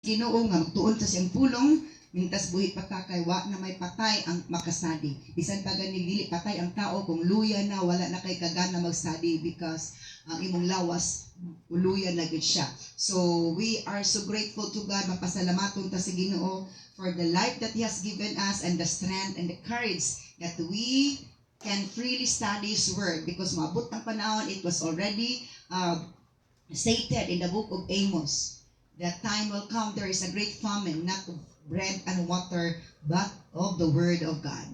Ginoo nga magtuon sa siyang pulong mintas buhi pa ka kay wa na may patay ang makasadi. Bisan pa gani dili patay ang tao kung luya na wala na kay kagana mag-study because ang imong lawas uluyan na gid siya. So we are so grateful to God, mapasalamaton ta sa Ginoo for the life that He has given us and the strength and the courage that we can freely study His Word because maabot ang panahon, it was already stated in the book of Amos. That time will come, there is a great famine, not of bread and water, but of the Word of God.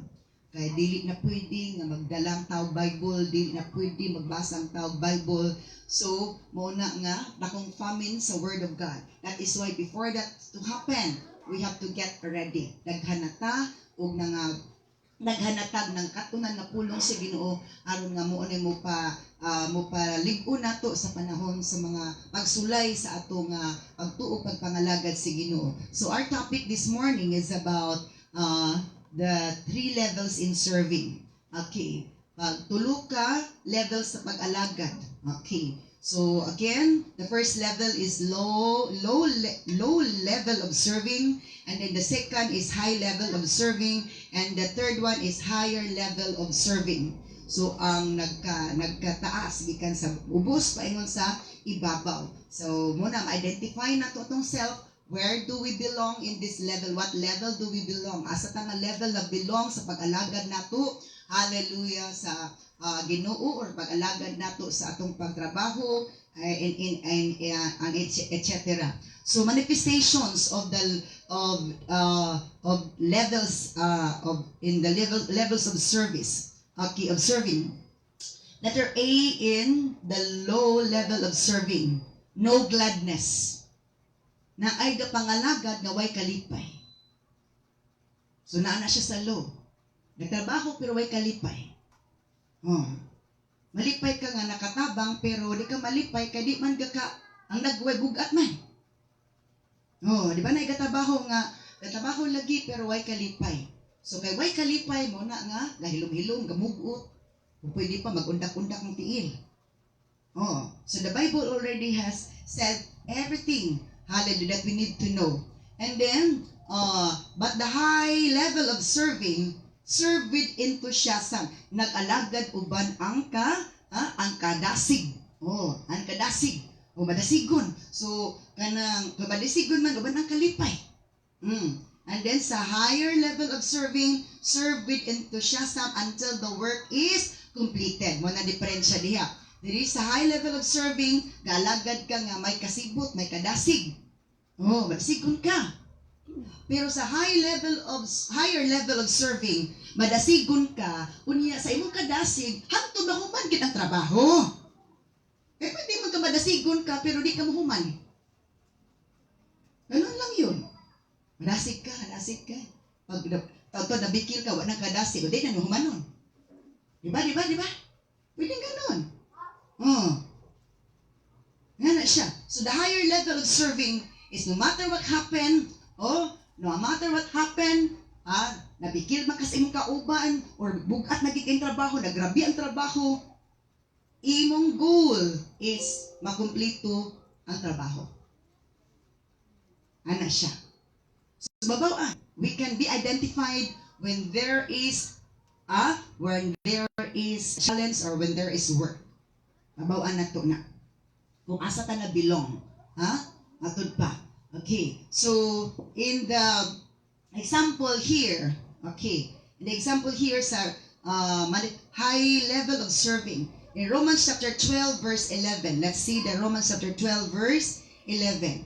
Kaya dili na pwede nga magdalang tawag Bible, dili na pwede magbasa ang tawag Bible. So, muna nga, nakong famine sa Word of God. That is why before that to happen, we have to get ready. Naghanata, o naghanatag ng katunan na pulong sa Ginoo aron nga mo pa lig-on nato sa panahon sa mga pagsulay sa atong pagtuo pagpangalagad sa Ginoo. So our topic this morning is about the 3 levels in serving. Okay. Tulo ka levels sa pag-alagad. Okay. So again, the first level is low level of serving, and then the second is high level of serving, and the third one is higher level of serving. So ang nagkataas gikan sa ubos paingon sa ibabaw. So muna ma-identify nato atong self, where do we belong in this level? What level do we belong? Asa ta nga level na belong sa pag-alagad nato? Hallelujah sa Ginoo or pag-alagad nato sa atong pagtrabaho and etc. So manifestations of the levels in the levels of service. Okay, of serving. Letter A in the low level of serving. No gladness. Na ay gapangalagad nga way kalipay. So naa na siya sa low. Nagtrabaho pero way kalipay. Malipay ka nga nakatabang pero di ka malipay kay di man ka ang nagway bugat man. Di ba na igatabaho nga nagtrabaho lagi pero way kalipay. So kay way kalipay mo na nga gahilom-hilom gamugot. Kung pwede pa magundak-undak ng tiil. So the Bible already has said everything, hallelujah, that we need to know. And then but the high level of serving, serve with enthusiasm. Nag-alagad uban ang kadasig. Ang kadasig. Madasigon. So, kanang madasigon man uban ang kalipay. And then sa higher level of serving, serve with enthusiasm until the work is completed. Mo na diferensya diha. Diri sa high level of serving, galagad ka nga may kasibot, may kadasig. Madasigon ka. Pero sa higher level of serving, madasigon ka, unya sa imong kadasig, hangtod mahuman gid ang trabaho. Kaya pwede man ka madasigon ka, pero di ka mahuman. Ganun lang yun. Madasig ka. Pag nabikil ka, wala kadasig, o di na mahuman nun. Diba? Pwede ganun. Nga na siya. So the higher level of serving is no matter what happened, no matter what happened, nabikil man kasi imong kauban or bugat nagiging trabaho, nagrabi ang trabaho, imong goal is makumpleto ang trabaho. Ana siya. So babaw, we can be identified when there is challenge or when there is work. Babaw nato na. Kung asa ta na belong, atod pa. Okay, so in the example here, sa high level of serving, in Romans chapter 12 verse 11, let's see the Romans chapter 12 verse 11.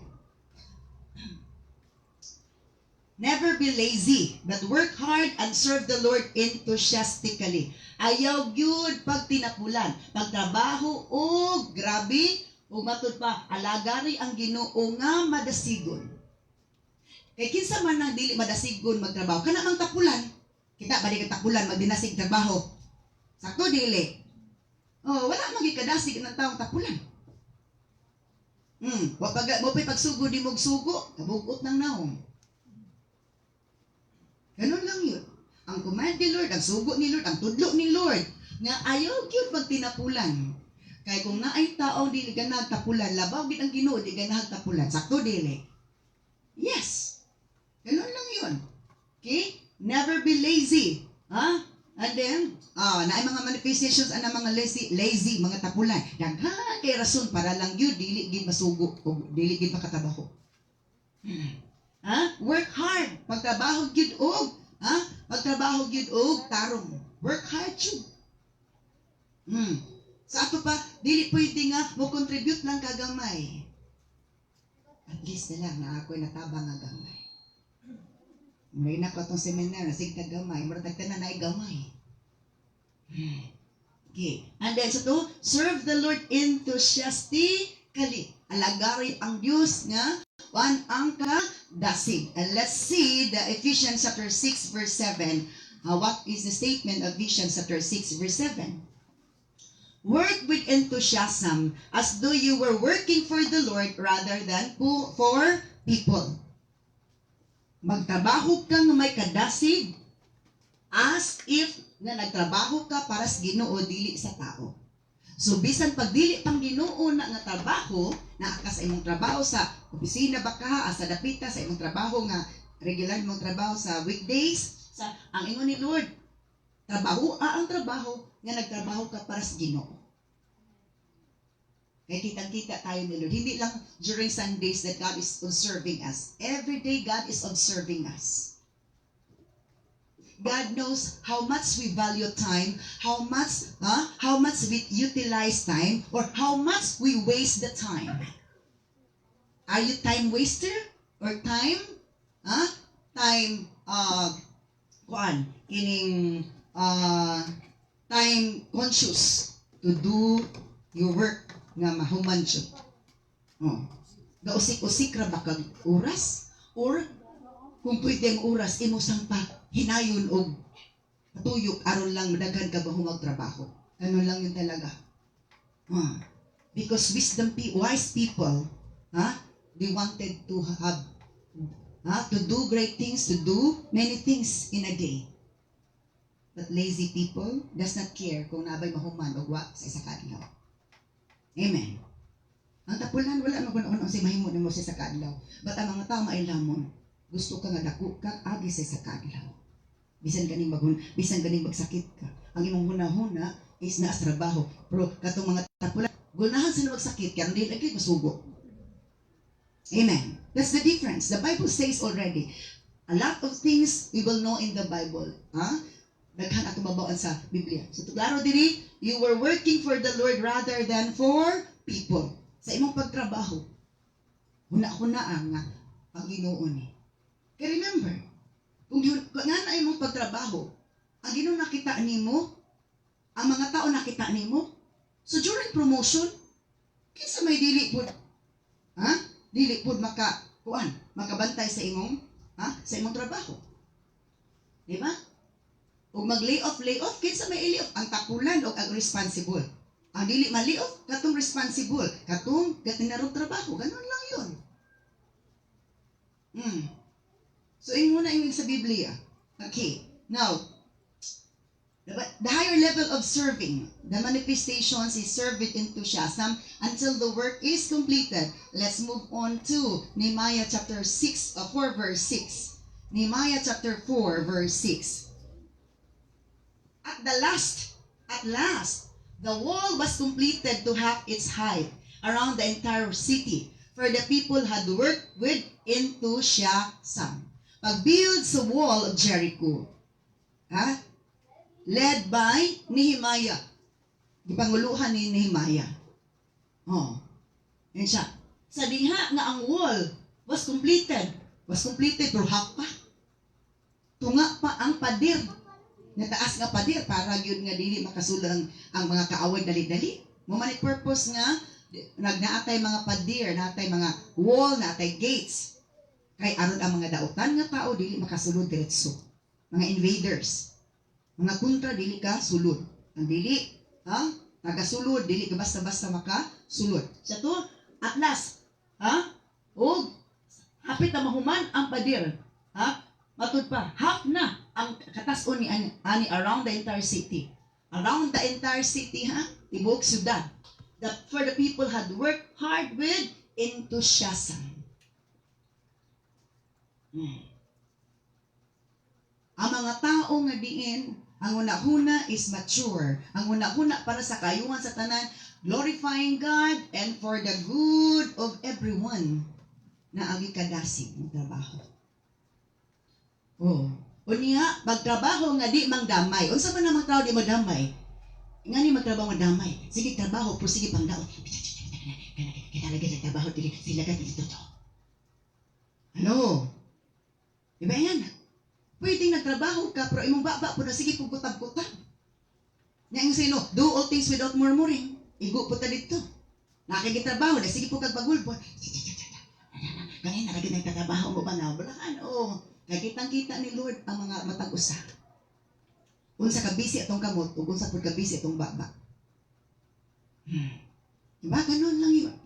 Never be lazy, but work hard and serve the Lord enthusiastically. Ayaw gyud pag tinapulan, pagtrabaho grabe, o matod pa, alagari ang Ginoo nga madasigon. Kay kinsa man nang dili madasigon magtrabaho, kana mang tapulan. Kita ba di ka tapulan magdinasig trabaho? Sakto dili. Wala magikadasig ng taong tapulan. Mo pay pagsugo di mog sugo, kabugot ng naong. Ganun lang yun. Ang command ni Lord, ang sugo ni Lord, ang tudlo ni Lord, nga ayaw gyud magtinapulan. Kay kung naay tao dili ganag tapulan, labaw gid ang Ginoo di ganag tapulan. Sakto dili. naay mga manifestations ana mga lazy mga tapulan. Daghan kay rason para lang gyud dili gid masugo o dili gid makatabaho. Work hard, pagtrabaho gyud og pagtrabaho gyud og tarong. Work hard jud. Sa ato pa dili pwede nga mo contribute lang kagamay. At least na lang na ako'y natabang nga gamay. May na ko itong seminar na sige gamay, maratag ka na gamay. Okay. And then so to serve the Lord enthusiastically. Alagari ang Diyos nga ang kadasig. And let's see the Ephesians chapter 6 verse 7. What is the statement of Ephesians chapter 6 verse 7? Work with enthusiasm as though you were working for the Lord rather than for people. Magtrabaho kang may kadasig as if nga nagtrabaho ka para sa Ginoo dili sa tao. So bisan pag dili pang Ginoo na nga trabaho, naa ka sa imong trabaho sa opisina ba ka, sa dapita sa imong trabaho nga regular mong trabaho sa weekdays, sa ang ingon ni Lord, trabaho ang trabaho nga nagtrabaho ka para sa Ginoo. Kaya kitang-kita tayo ni Lord. Hindi lang during Sundays that God is observing us. Every day God is observing us. God knows how much we value time, how much we utilize time, or how much we waste the time. Are you time waster or time time conscious to do your work nga mahuman siya. Gausik-usik ra ba kag oras? Or kung pwede ang oras, imo sang pa hinayon og patuyok aron lang madaghan ka ba humagtrabaho. Ano lang yun talaga. Because wise people, they wanted to have to do great things, to do many things in a day. But lazy people does not care kung nabay mahuman o wa sa isa ka adlaw. Amen. Ang tapulan wala magkuno sa mahimo nimo sa isa ka adlaw. But ang mga tao mailamon, gusto ka nga dako ka agi sa isa ka adlaw. Bisan ganing magsakit ka. Ang imong hunahuna is na sa trabaho. Pero katong mga tapulan, gunahan sila magsakit kaya hindi lagi masugo. Amen. That's the difference. The Bible says already, a lot of things we will know in the Bible. Daghan ato mabawaan sa Biblia. So klaro diri, you were working for the Lord rather than for people. Sa imong pagtrabaho, huna-huna ang Ginoo ni. Kaya remember, kung nga na imong pagtrabaho, ang Ginoo nakita nimo, ang mga tao nakita nimo, so during promotion, kinsa may dili pud makabantay sa imong trabaho. Di ba? Ug mag-layoff, kinsa may i-layoff? Ang tapulan o ang responsible. Ang dili ma-layoff, katong responsible, katong gatinarong trabaho, ganun lang yun. So, yun muna yung sa Biblia. Okay. Now, the higher level of serving, the manifestations is serve with enthusiasm until the work is completed. Let's move on to Nehemiah chapter 4 verse 6. Nehemiah chapter 4 verse 6. At last, the wall was completed to half its height around the entire city, for the people had worked with enthusiasm. Pag-build sa wall of Jericho, led by Nehemiah. Gipanguluhan ni Nehemiah. Yan siya. Sa diha nga ang wall was completed pero half pa. Tunga pa ang pader. Nataas nga pader para yun nga dili makasulong ang mga kaaway dali-dali. Mo man purpose nga nagnaatay mga pader, naatay mga wall, naatay gates. Kay aron ang mga dautan nga tao dili makasulod diretso. Mga invaders, mga kontra dili ka sulod. Ang dili, tagasulod dili ka basta-basta makasulod. Sa to, at last, og hapit na mahuman ang pader. Matud pa, half na ang katas-on ni ani around the entire city. Around the entire city, tibuok syudad. For the people had worked hard with enthusiasm. Ang mga tao nga diin Ang una-una is mature. Ang una-una para sa kayuhan sa tanan, glorifying God and for the good of everyone na agi kadasig ng trabaho. Oh, unya pagtrabaho nga di mangdamay. Unsa man namang trabaho di magdamay? Ngani magtrabaho magdamay. Sige trabaho, pero sige pangdaot. Kita lagi sa trabaho dili sila ka dito to. Ano? Diba yan? Pwedeng nagtrabaho ka, pero imong baba po na sige pugutab-kutab. Nga yung sino, do all things without murmuring. Igo po ta dito. Nakikitrabaho na, sige po kagpagulpo. Ganyan, nalagyan ng katrabaho mo ba na? Balakan, oo. Nakitang-kita ni Lord ang mga matag-usa. Unsa ka busy atong kamot, o unsa po ka busy atong baba. Diba? Ganun lang yun.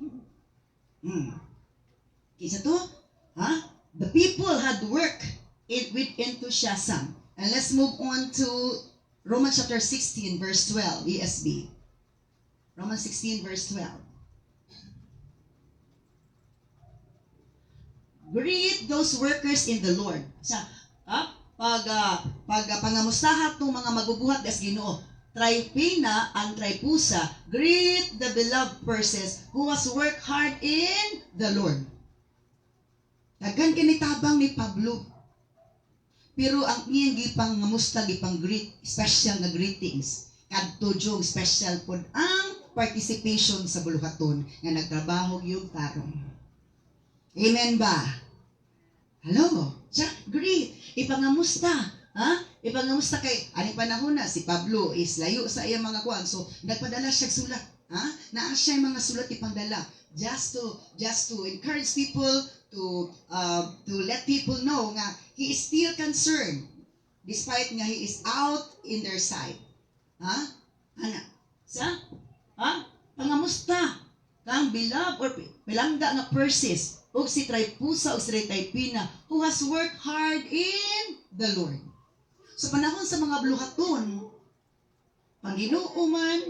Kisa to, ha? The people had work with enthusiasm. And let's move on to Romans chapter 16, verse 12, ESV. Romans 16, verse 12. Greet those workers in the Lord. Pangamustaha itong mga magubuhat as Ginoo. Trypina and Trypusa, greet the beloved persons who has worked hard in the Lord. Tagan kinitabang ni Pablo. Pero ang iyang gipang ngamusta, gipang greet, special na greetings. Kadto jog special pod ang participation sa buluhaton nga nagtrabaho yung tarong. Amen ba? Hello? Siya, greet. Ipangamusta. Ha? Ipangamusta kay, aning panahon na, si Pablo is layo sa iyang mga kuwan. So, nagpadala siya sulat. Ha? Naa siya yung mga sulat ipangdala. Just to encourage people, to let people know nga he is still concerned despite nga he is out in their sight. Ha? Ana? Sa? Ha? Pangamusta kang beloved or pilangga nga Persis o si Trypusa o si Trypina who has worked hard in the Lord. So panahon sa mga bluhaton, Panginoon man,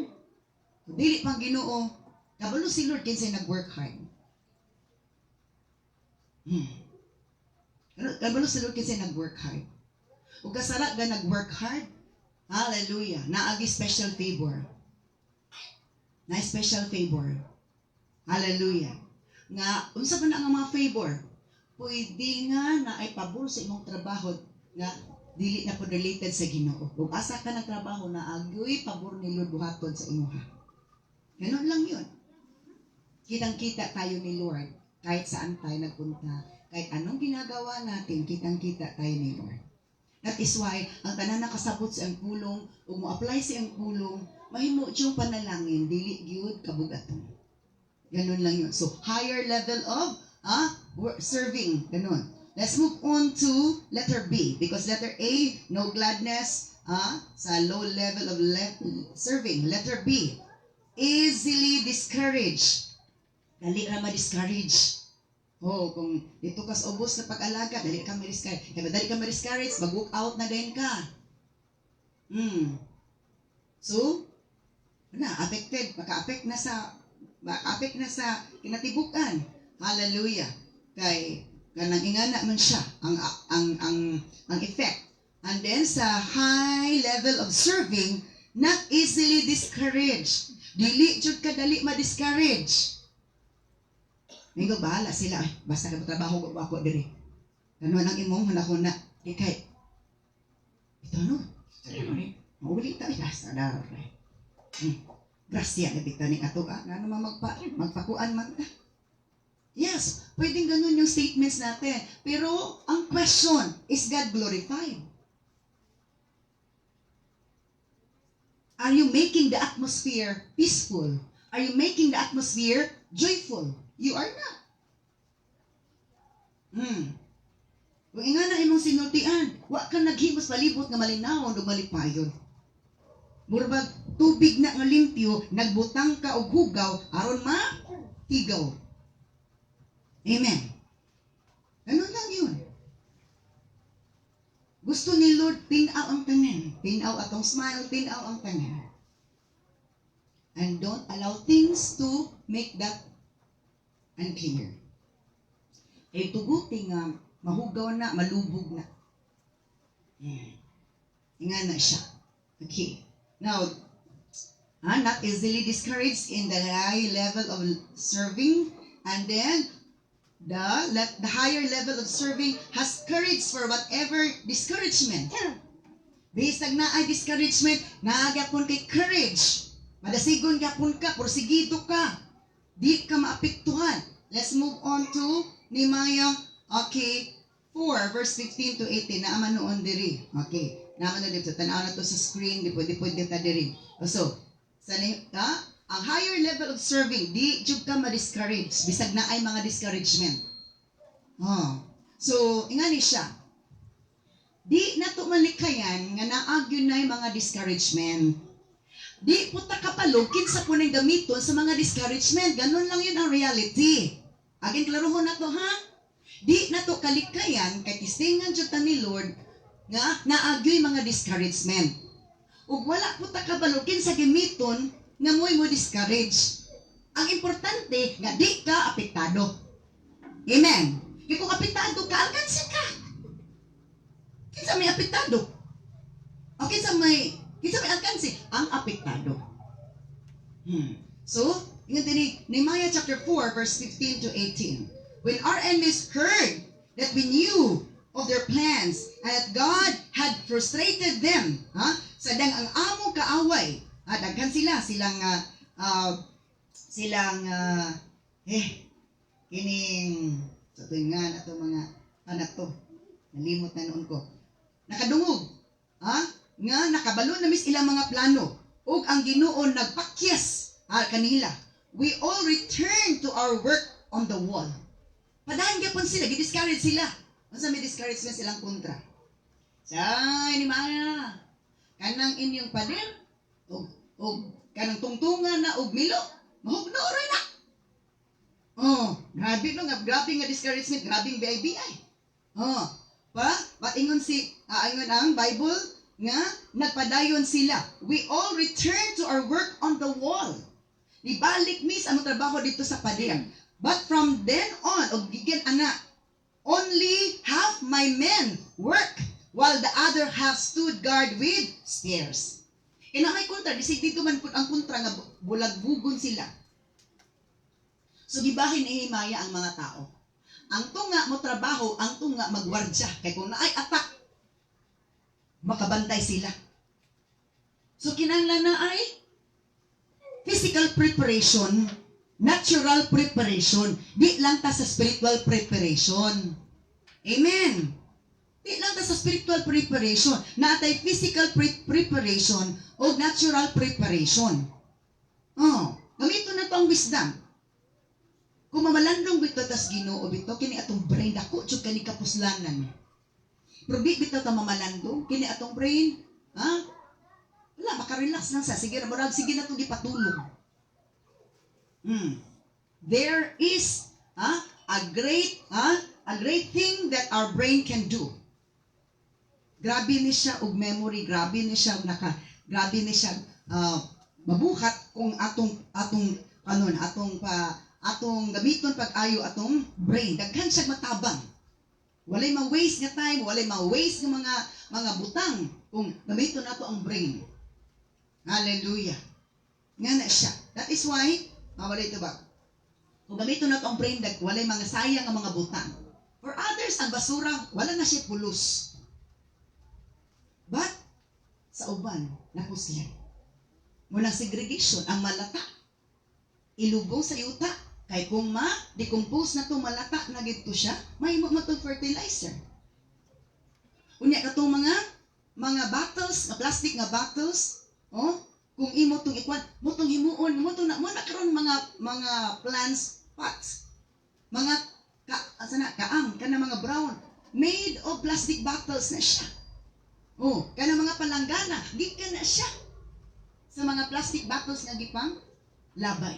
dili Panginoon, kabalo si Lord kinsay nag-work hard. Kabalo si Lord kinsay nag-work hard. Ug kasara ga nag-work hard, hallelujah, naagi special favor. Na special favor. Hallelujah. Nga, unsa ba na ang mga favor? Pwede nga na ay pabor sa imong trabaho nga dili na po related sa Ginoo. Kung asa ka na trabaho na agoy pabor ni Lord buhaton sa imuha. Ganun lang yun. Kitang-kita tayo ni Lord kahit saan tayo nagpunta. Kahit anong ginagawa natin, kitang-kita tayo ni Lord. That is why, ang tanan nakasabot sa ang pulong, o mo-apply sa ang pulong, mahimo siyang panalangin, dili gyud kabugaton. Ganun lang yun. So, higher level of serving. Ganun. Let's move on to letter B. Because letter A, no gladness sa low level of serving. Letter B, easily discouraged. Dali ka ma-discourage. Kung dito kas ubos na pag-alaga, dali ka ma-discourage. Kaya dali ka ma-discourage, mag-walk out na din ka. So, affected. Maka-affect na sa kinatibukan. Hallelujah. Kay kanang ingana man siya ang effect. And then sa high level of serving, not easily discouraged. Dili jud ka dali ma-discourage. Mingo bahala sila, basta ka trabaho ko ako diri. Ano nang imong hanakon na kay ito no. Mauli ta basta dar. Grasya na bitaw ni ato ngano magpakuan man ta. Yes, pwedeng ganun yung statements natin. Pero ang question, is God glorified? Are you making the atmosphere peaceful? Are you making the atmosphere joyful? You are not. Kung nga na imong sinultian, wa ka naghimos palibot nga malinaw o malipayon. Murbag tubig na nga limpyo, nagbutang ka og hugaw, aron ma-higaw. Amen. Ganun lang yun. Gusto ni Lord, tinaw ang tanan. Tinaw atong smile, tinaw ang tanan. And don't allow things to make that unclear. Kaya tuguti nga, mahugaw na, malubog na. Nga na siya. Okay. Now, not easily discouraged in the high level of serving, and then the higher level of serving has courage for whatever discouragement. Bisag na ay discouragement, naagapon kay courage. Madasigon gapon ka, porsigido ka. Di ka maapektuhan. Let's move on to Nehemiah, 4 verse 15 to 18. Naaman noon diri. Okay. Naaman na dito. Tanaw na to sa screen. Di pwede ta diri. So, ang higher level of serving, di jud ka ma-discourage. Bisag na ay mga discouragement. So, ingani siya. Di na to malikayan nga naagyo na yung mga discouragement. Di po ta kapalog kinsa po nang gamiton sa mga discouragement. Ganun lang yun ang reality. Aging klarohon na to, ha? Di na to kalikayan kay tistingan jud ta ni Lord nga naagyo yung mga discouragement. Ug wala po ta kabalog kinsa gamiton nga mo discourage. Ang importante nga di ka apektado. Amen. Kaya kung apektado ka, alkansi ka. Kinsa may apektado? O kinsa may alkansi? Ang apektado. So, ingat din Nehemiah chapter 4 verse 15 to 18. When our enemies heard that we knew of their plans and that God had frustrated them, sadang ang among kaaway, daghan silang kining sa tuwingan ato mga anak to. Nalimot na noon ko. Nakadungog. Nga nakabalo na mis ilang mga plano. Ug ang Ginoo nagpakyas kanila. We all return to our work on the wall. Padayon gyapon sila, gidiscourage sila. Unsa may discouragement silang kontra? Say ni Maya. Kanang inyong pader og kanang tungtungan na og milo. Mahugno ray na. Grabe no, grabe nga discouragement, grabing BIBI. Paingon ingon ang Bible nga nagpadayon sila. We all return to our work on the wall. Nibalik mis ang trabaho dito sa pader. But from then on, og gigin ana, only half my men work while the other half stood guard with spears. Kaya may kontra, dito man po ang kontra nga bulagbugon sila. So gibahin ni Nehemiah ang mga tao. Ang tunga mo trabaho, ang tunga magwardya. Kaya kung naay attack, makabantay sila. So kinahanglan na ay physical preparation, natural preparation, di lang ta sa spiritual preparation. Amen. Di lang ta sa spiritual preparation, naatay physical preparation o natural preparation. Gamito na to ang wisdom. Kung mamalandong bito tas Ginoo bito, kini atong brain dako jud kani kapuslanan. Pero bito ta mamalandong, kini atong brain, wala, makarelax lang sa. Sige na itong ipatulong. There is a great thing that our brain can do. Grabe ni siya og memory, grabe ni siya mabuhat kung atong gamiton pag-ayo atong brain. Daghan siya matabang. Walay ma-waste nga time, walay ma-waste nga mga butang kung gamiton nato ang brain. Hallelujah. Nga na siya. That is why, walay ito ba? Kung gamiton nato ang brain, walay mga sayang nga mga butang. For others, ang basura, wala na siya pulos. But, sa uban, nakusyan. Muna segregation, ang malata, ilubong sa yuta. Kay kung ma-decompose na to malata na gito siya, may mo matong fertilizer. Unya katong mga bottles, plastic nga bottles, kung imo tong ikwan, mo tong himuon, mo na karon mga plants pots. Mga kaang kana mga brown, made of plastic bottles na siya. Kana mga palanggana, gikan na siya sa mga plastic bottles nga gipang labay.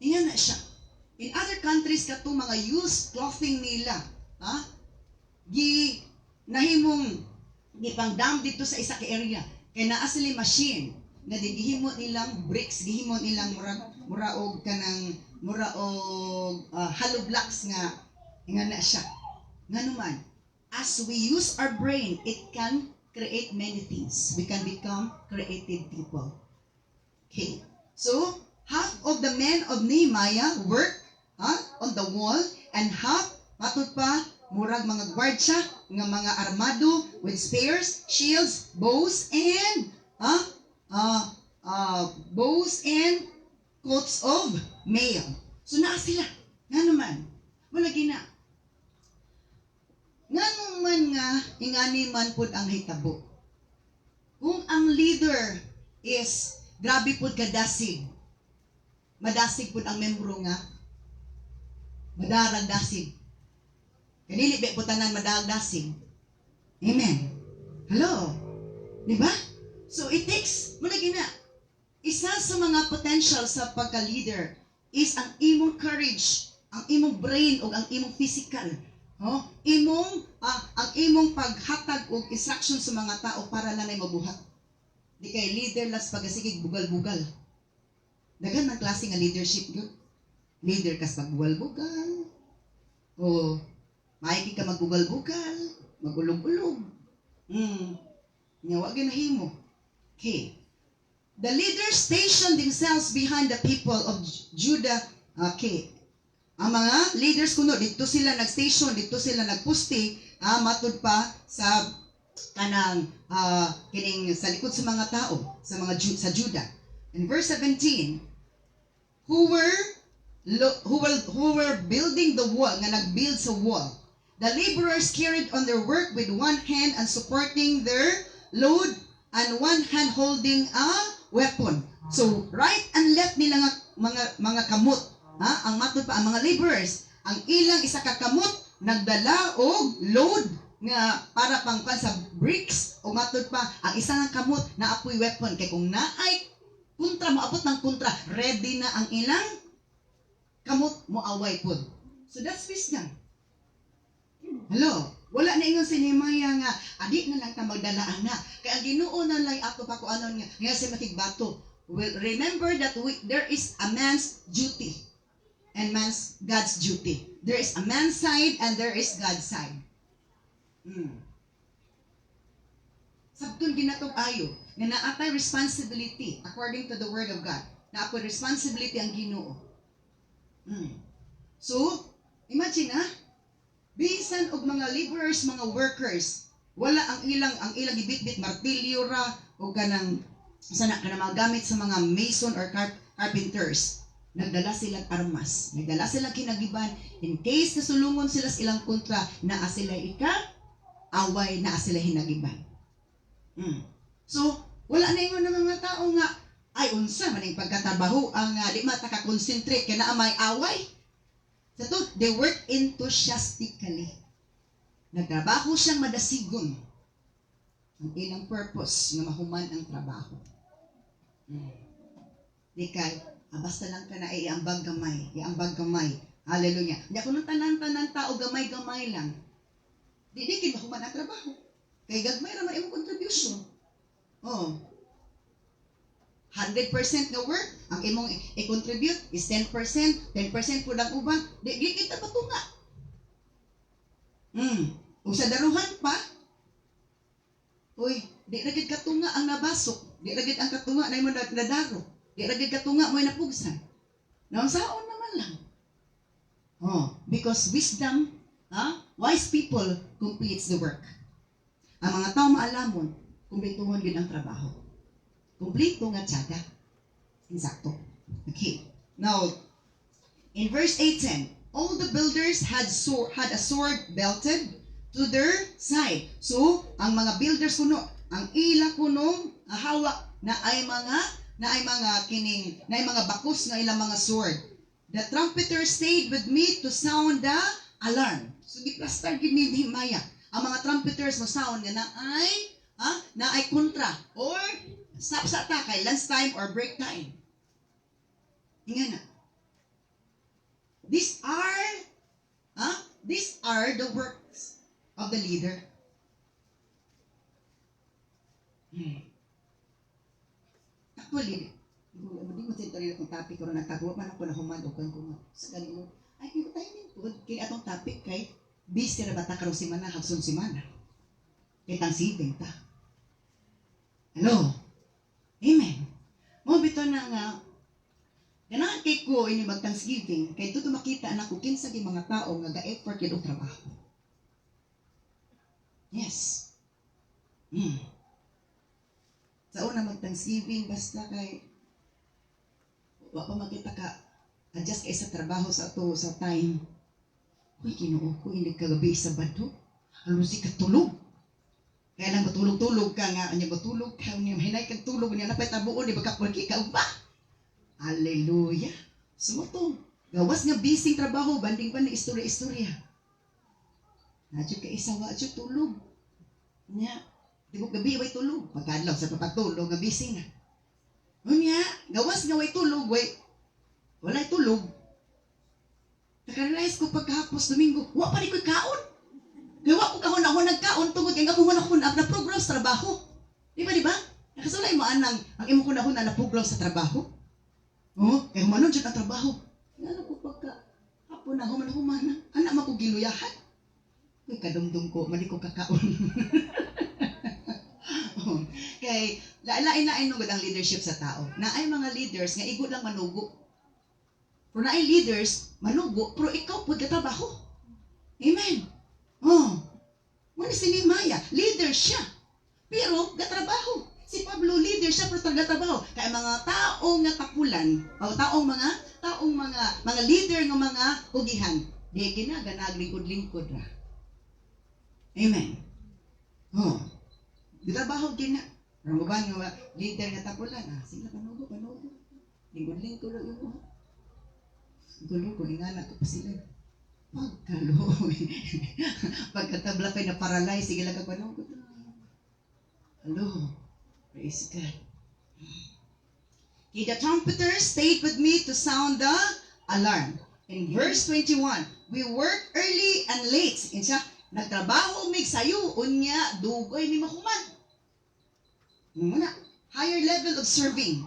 Ingan na siya. In other countries, katong mga used clothing nila, nahimong gipang-dump dito sa isa ka area. Kaya naa sila machine, na gihimo nilang bricks, gihimo nilang muraog hollow blocks nga na siya. Nga naman, as we use our brain, it can create many things. We can become creative people. Okay. So, half of the men of Nehemiah work on the wall, and half, matod pa, murag mga gwardya, nga mga armado with spears, shields, bows, and coats of mail. So, naa sila. Nga naman. Wala gina. Nga naman nga, ingani man pud ang hitabo. Kung ang leader is grabe pud kadasig, madasig pud ang membro nga, madarag dasig. Kanili be putanan madarag dasig. Amen. Hello. Diba? So it takes, malagi na, isa sa mga potential sa pagka-leader is ang imong courage, ang imong brain o ang imong physical. Ang imong paghatag og instruction sa mga tao para lang ay mabuhat. Di kay leader las pagasigig bugal-bugal. Daghan man klase nga leadership gyud. Leader kas pagbugal-bugal. O maiki ka magbugal-bugal, magulog-ulog. Nya wa ginahimo. Okay. The leaders stationed themselves behind the people of Judah. Okay. Ang mga leaders kuno dito sila nag-station, dito sila nagpusti, matud pa sa kanang kining sa likod sa mga tao, sa Judah. In verse 17, who were building the wall, nga nag-build sa wall. The laborers carried on their work with one hand and supporting their load and one hand holding a weapon. So right and left nila nga mga kamot. Ang matod pa, ang mga laborers, ang ilang isa ka kamot, nagdala og load nga para pang sa bricks, o matod pa, ang isa nga kamot na apoy weapon. Kaya kung naay kontra, moabot ng kontra, ready na ang ilang kamot mo away po. So that's wisdom. Hello? Wala na ingon si Nehemiah nga, adi na lang ta magdalaan na. Kaya ang Ginoo na lang ato pa kung ano nga si matigbato. Well, remember that there is a man's duty. And God's duty. There is a man's side and there is God's side. Sabtun ginatog ayo nga naatay responsibility according to the word of God. Na ako'y responsibility ang Ginoo. So, imagine bisan og mga laborers, mga workers, wala ang ilang ibitbit martilyo ra o kanang mga gamit sa mga mason or carpenters. Nagdala silang armas, nagdala silang kinagiban, in case nasulungon sila sa ilang kontra, naa sila away, naa sila hinagiban. So, wala na yung mga tao nga, ay unsa man yung pagkatrabaho, ang di mataka-concentrate, kaya naa may away. Sa to, they work enthusiastically. Nagtrabaho siyang madasigon. Ang ilang purpose na mahuman ang trabaho. Di kay, basta lang ka na iambag gamay. Hallelujah. Hindi ako nung tanan tao, gamay-gamay lang. Di kibahuman ang trabaho. Kaya gagmay naman yung contribution. 100% na work, ang imong i-contribute is 10%, 10% po lang uban. Di kita patunga. Kung sa daruhan pa, di ragid katunga ang nabasok. Di ragid ang katunga na yung nadaro. Di ragid katunga mo yung napugsan. Naunsaon naman lang. Because wisdom, wise people completes the work. Ang mga tao maalamon, kumplituhon yun ang trabaho. Kumplito nga tiyaga. Insakto. Okay. Now, in verse 18, all the builders had a sword belted to their side. So, ang mga builders kuno, ang ila kuno hawak na ay mga bakos na ilang mga sword. The trumpeter stayed with me to sound the alarm. So, giplastar gid ni Nehemiah. Ang mga trumpeters mo sound nga na ay kontra or stop sa attack, lunch time or break time. Hinga na. These are the works of the leader. Actually, hindi mo sila rin itong topic ko na nagtagawa man ako na humadokan ko sa ganito. Ay, hindi ko tayo nito. Kaya itong topic kay busy na bata karoon si Mana, hagsun si Mana. Kaya tang sibing ta. Hello? Amen. Mo bito na nga, ganahan kay ko ini mag-Thanksgiving, kay tuto makita na ko kinsa gi mga tao nga ga-effort gid og trabaho. Yes. Sa una mag-Thanksgiving, basta kay wa pa makita ka adjust kay sa trabaho sa to sa time. Uy, Ginoo ko, hindi ka gabi sa bado. Halusi ka tulog. Kaya lang matulog-tulog ka nga, anya matulog ka, niya mahinay kang tulog, niya napay tabuon, di ba kapulki ka ba? Hallelujah. Sumuto. Gawas nga busy trabaho, banding pa na istorya-istorya. Nadyo ka isa, wadyo tulog. Niya, di mo gabi, way tulog. Pagkadlaw sa papatulog, nga busy na. Niya, gawas nga way tulog, walay tulog. Nakarealize ko pagkahapos Domingo, wa pa di ko'y kaon. Kaya wa ko kahon-ahon nagkaon tungod kay ako hunahon na program sa trabaho. Di ba? Nakasulay mo anang ang imo hunahon na program sa trabaho. Oh, kay humanon jud ang trabaho. Ngano ko pagka hapon na human anak man ko giluyahan. Kay kadumdum ko mali ko kakaon. Kay lain-lain no gud ang leadership sa tao. Naay mga leaders nga igo lang manugo. Pero naay leaders manugo pero ikaw pud ka trabaho. Amen. Muna si Nehemiah, leader siya. Pero, gatrabaho. Si Pablo, leader siya, pero gatrabaho. Kaya mga taong nga tapulan, o taong mga leader ng mga hugihan, di ginaganag lingkod-lingkod ra. Amen. Gatrabaho gina. Ramuban nga leader nga tapulan, sila panugo. Lingkod-lingkod ra yun. Gulo ko, ingana ko pa sila. Pagkaloy. Pagkatabla kayo na paralyze, sige lang kagwanong ko. Hello. Praise God. The trumpeter stayed with me to sound the alarm. In verse 21, we work early and late. Insya, nagtrabaho mig sayo, unya, dugoy ni mahuman. Muna, higher level of serving.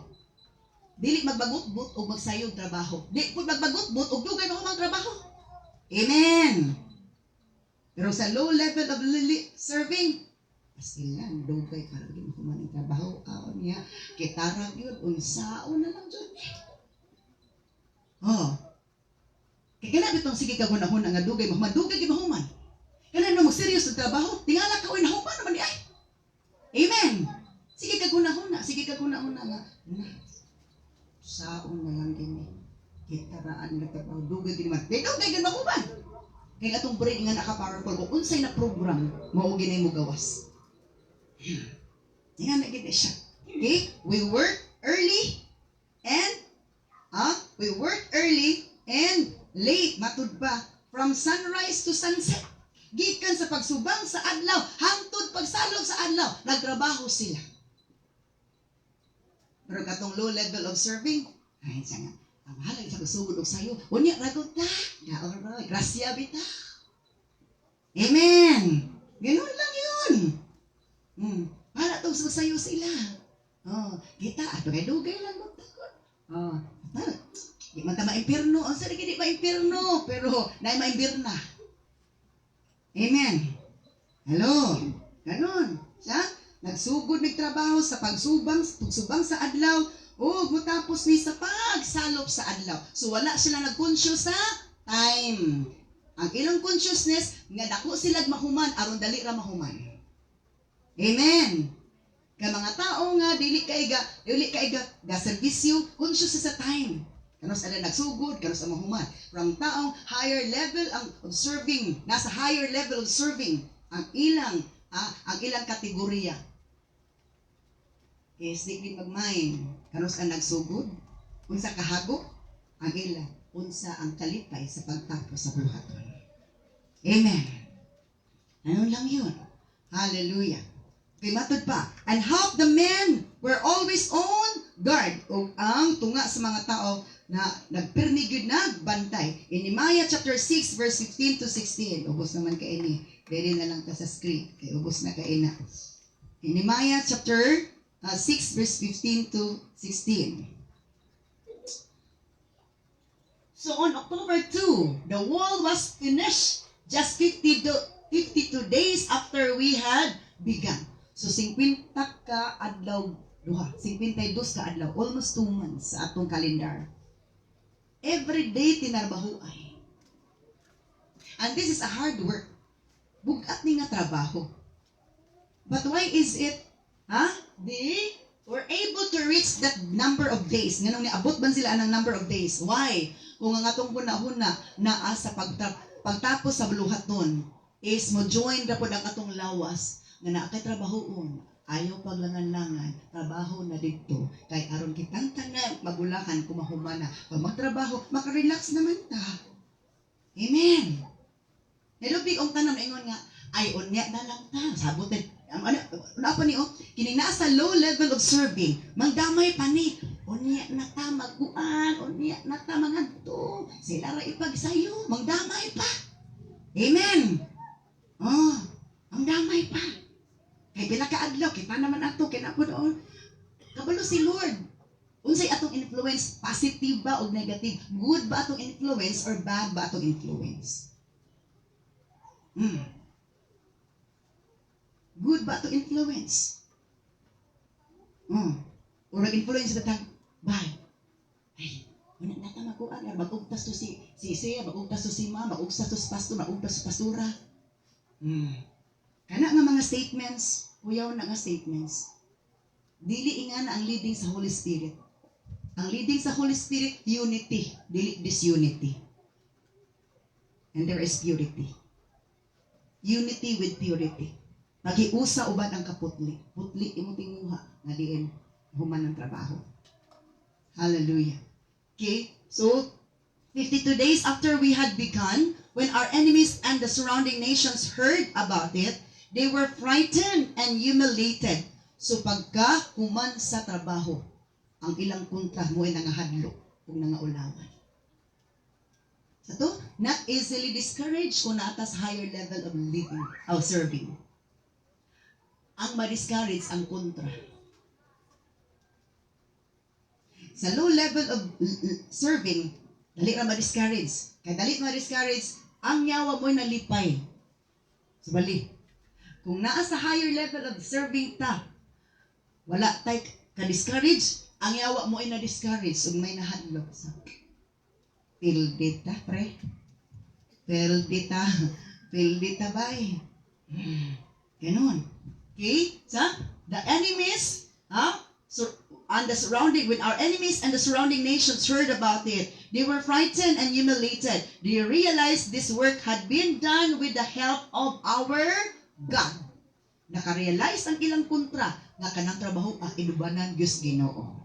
Dili magbagut-but o magsayo trabaho. Dili magbagut-but o dugay mahumang trabaho. Amen. Pero sa low level of serving, pasilan, dugay ka rin human ang trabaho, kaon niya, kitarag yun, unsaon na lang dyan. Kaya kailan itong sige ka hunahuna nga dugay, madugay gimahuman. Kailan na mag-serious sa trabaho, tingala ka, uy, nahuman naman niya. Amen. Sige ka hunahuna nga, saon na lang din kitaraan na trabaho, dugay din naman. Dugay din mahuman. Kaya atong brain nga naka-powerful ko, unsay na program, maugi na mo gawas. Nga na gina siya. Okay? We work early and late. Matud pa. From sunrise to sunset. Gikan sa pagsubang sa adlaw, hangtod pagsalog sa adlaw, nagtrabaho sila. Pero katong low level of serving, ay siya nga, ang halag sa kusugod og sayo, unya ragot ta, grasya bita. Amen. Ganun lang yun. Para itong sayo sila. Kita, ato kay dugay lang mo takot. Di man ta maimpirno. Ang sarili di maimpirno, pero na maimbirna. Amen. Hello. Ganun. Siya, nagsugod nagtrabaho sa pagsubang sa adlaw, matapos ni sa pagsalop sa adlaw. So wala sila nag-conscious sa time. Ang ilang consciousness, nga dako sila mahuman, aron dali ra mahuman. Amen. Kaya mga tao nga, dili kaiga ga servisyo, conscious sa time. Kano sa nagsugod, kano sa mahuman. From taong higher level ang observing, nasa higher level of serving, ang ilang kategorya. Is di magmain, kano sa nagsugod, unsa kahago, ang ilang, unsa ang kalipay sa pagtapos sa buhaton. Amen. Ano lang yun? Hallelujah. Okay, matod pa. And half the men were always on guard. O ang tunga sa mga tao na nagpirmigid nagbantay. In Nehemiah chapter 6 verse 15 to 16. Ubos naman ka ini. Pwede na lang ta sa screen. Kaya ubos na ka ina. In Nehemiah chapter 6 verse 15 to 16. So on October 2, the wall was finished just 52 days after we had begun. So 50 ka ka adlaw duha, 52 ka adlaw, almost 2 months sa atong kalendar. Every day tinarbahoay. And this is a hard work. Bugat ni nga trabaho. But why is it? They were able to reach that number of days. Nganong niabot man sila ng number of days? Why? Kung ang atong huna-huna naa sa pagtapos sa buluhaton is mo join ra pod ang atong lawas nga naa kay trabahoon. Ayaw paglangan-langan, trabaho na dito. Kay aron kitang tanan magulahan kumahumana. Pag magtrabaho, makarelax naman ta. Amen. Hello, big ang tanong na ingon nga, ay unya na lang ta. Sabutin. Ano pa ni kining naa sa low level of serving, magdamay pa ni. Unya na ta maguan, unya na ta mangadto. Sila ra ipagsayo, magdamay pa. Amen. Ang damay pa. Kay pinakaadlaw kita naman ato kinapod doon. Kabalo si Lord. Unsay atong influence, positive ba o negative? Good ba atong influence or bad ba atong influence? Good ba itong influence? O nag-influence ba tang bad? Ay, wala na ta makuan. Mag-ugtas to si Sia, mag-ugtas to si Ma, mag-ugtas to si Pastor, mag-ugtas to si Pastora. Kana nga mga statements, uyaw na nga statements. Dili nga na ang leading sa Holy Spirit. Ang leading sa Holy Spirit, unity, dili disunity. And there is purity. Unity with purity. Nagiusa uban ang kaputli. Putli imong tinguha nga diin human ng trabaho. Hallelujah. Okay, so 52 days after we had begun, when our enemies and the surrounding nations heard about it, they were frightened and humiliated. So pagka human sa trabaho, ang ilang kontra mo ay nangahadlo kung nangaulawan. Sa to, not easily discouraged kung naatas higher level of living, of serving. Ang ma-discourage ang kontra. Sa low level of serving, dali ra ma-discourage. Kaya dali ma-discourage, ang yawa mo'y nalipay. Subali. Kung naa sa higher level of serving ta, wala tay ka-discourage, ang yawa mo ay na-discourage ug may nahadlok sa pildita, pre. Pildita bay. Ganon. Okay? So, the enemies, and the surrounding, when our enemies and the surrounding nations heard about it, they were frightened and humiliated. They realized this work had been done with the help of our God. Nakarealize ang ilang kontra nga kanang trabaho ang inubanan Diyos Ginoo.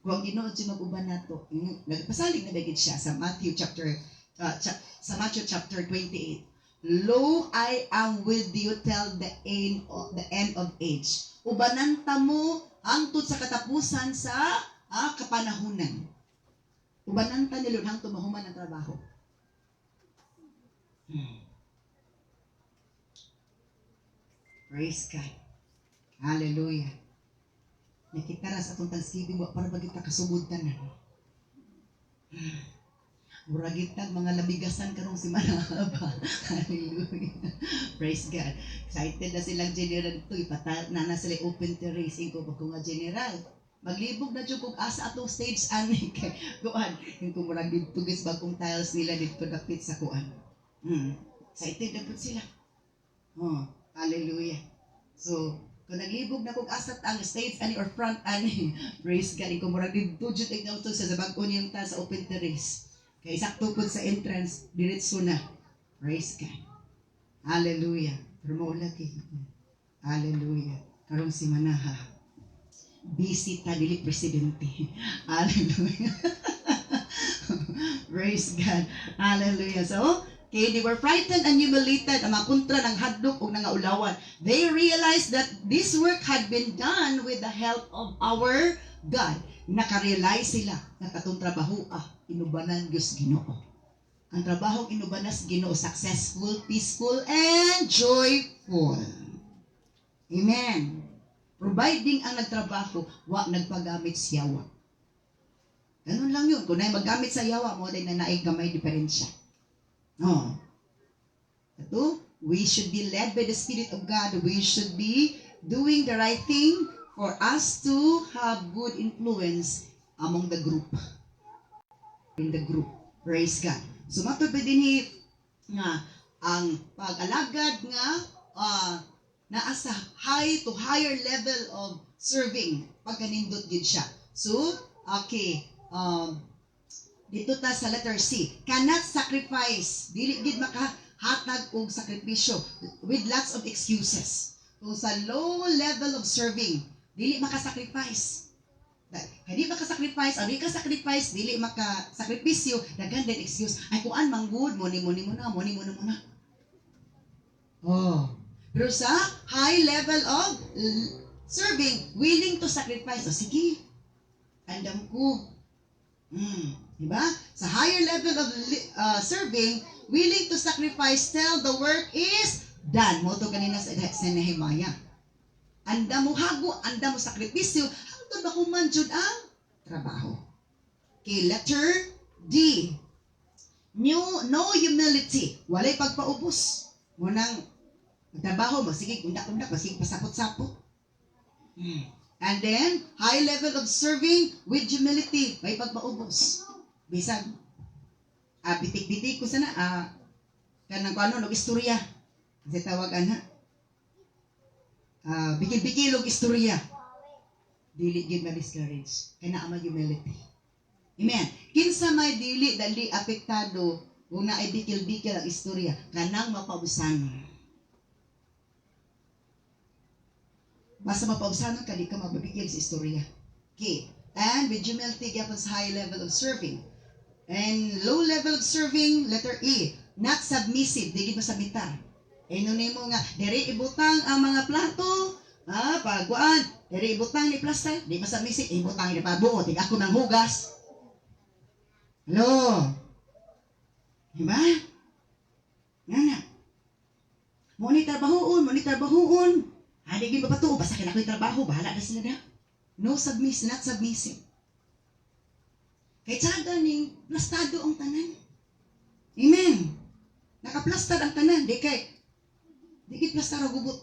Kung ang Ginoo siya mag-uban nato, nagpasalig na bagid siya sa Matthew chapter 28. Lo, I am with you till the end of age. Ubanan ta mo hangtod sa katapusan sa kapanahunan. Ubanan ta ni Lord hangtod mahuman ang trabaho. Praise God. Hallelujah. Nakita ra sa atong Thanksgiving para bagit ta kasugod tanan. Muragit mga labigasan karong semana ba. Hallelujah. Praise God. Excited na silang general dito. Na sila open terrace. Ko pag nga general. Maglibog na dyan kung asa atong stage ani. Kuan. Yung kung murag dito guys bagong tiles nila dito dapit sa kuan. Excited na po sila. Hallelujah. So, kung naglibog na kung asat ang stage ani or front ani. Praise God. Kung murag dito dyan tignan ito sa bagong yung ta sa open terrace. Kaya sakto po sa entrance, diretso na. Praise God. Hallelujah. Pero maulagi. Hallelujah. Karong si Manaha. Busy ta dili presidente. Hallelujah. Praise God. Hallelujah. So, okay, they were frightened and humiliated. Ang mga kontra ng hadlok o nangaulawan. They realized that this work had been done with the help of our God. Nakarealize sila na katong trabaho inubanan Diyos Ginoo. Ang trabaho inubanas Ginoo successful, peaceful, and joyful. Amen. Providing ang nagtrabaho, wa nagpagamit sa yawa. Ganun lang yun. Kung na maggamit sa yawa mo, dahil na naig gamay diferensya. Ito, We should be led by the Spirit of God. We should be doing the right thing for us to have good influence among the group. In the group. Praise God. So matod pa din nga ang pag-alagad nga naa sa high to higher level of serving pagkanindot gid siya. So, okay, dito ta sa letter C, cannot sacrifice, dili gid makahatag og sakripisyo with lots of excuses. So sa low level of serving, dili makasacrifice. Dili makasacrifice, dili ka sacrifice, dili makasakripisyo, daghan din excuse. Ay kuan manggod, muni na. Oh. Pero sa high level of serving, willing to sacrifice. So sige, andam ko. Diba? Sa higher level of serving, willing to sacrifice till the work is done. Moto kanina sa Nehemiah. Andam mo hago, andam mo sakripisyo, hangtod ba kuman jud ang trabaho. Okay, letter D. No humility. Walay pagpaubos. Munang trabaho, masigig undak-undak, masigig pasapot-sapot. And then, high level of serving with humility. May pagpaubos. Bisag, bitik-bitik ko sana, kanang kano, istorya. Kasi tawagan ha. Bikil-bikil og istorya. Dili gid ma-discourage. Kaya na humility. Amen. Kinsa may dili apektado kung na ay bikil-bikil ang istorya, kanang mapausanon. Basta mapausanon ka, di ka mabibigil sa istorya. Okay. And with humility, gapon sa high level of serving. And low level of serving, letter E, not submissive, di gid masabitar. Nun mo nga, diri ibutang ang mga plato, pagkuan, diri ibutang ni plaster, di masabisit, ibutang ni pabuo, tiga ako ng hugas. Hello? Diba? Nga. Monitor bahuon. Di gid ba to, basta kinako yung trabaho, bahala na sila na. No submissive, not submissive. Kay tsada ning plastado ang tanan. Amen. Nakaplastad ang tanan, di plastar o gubot.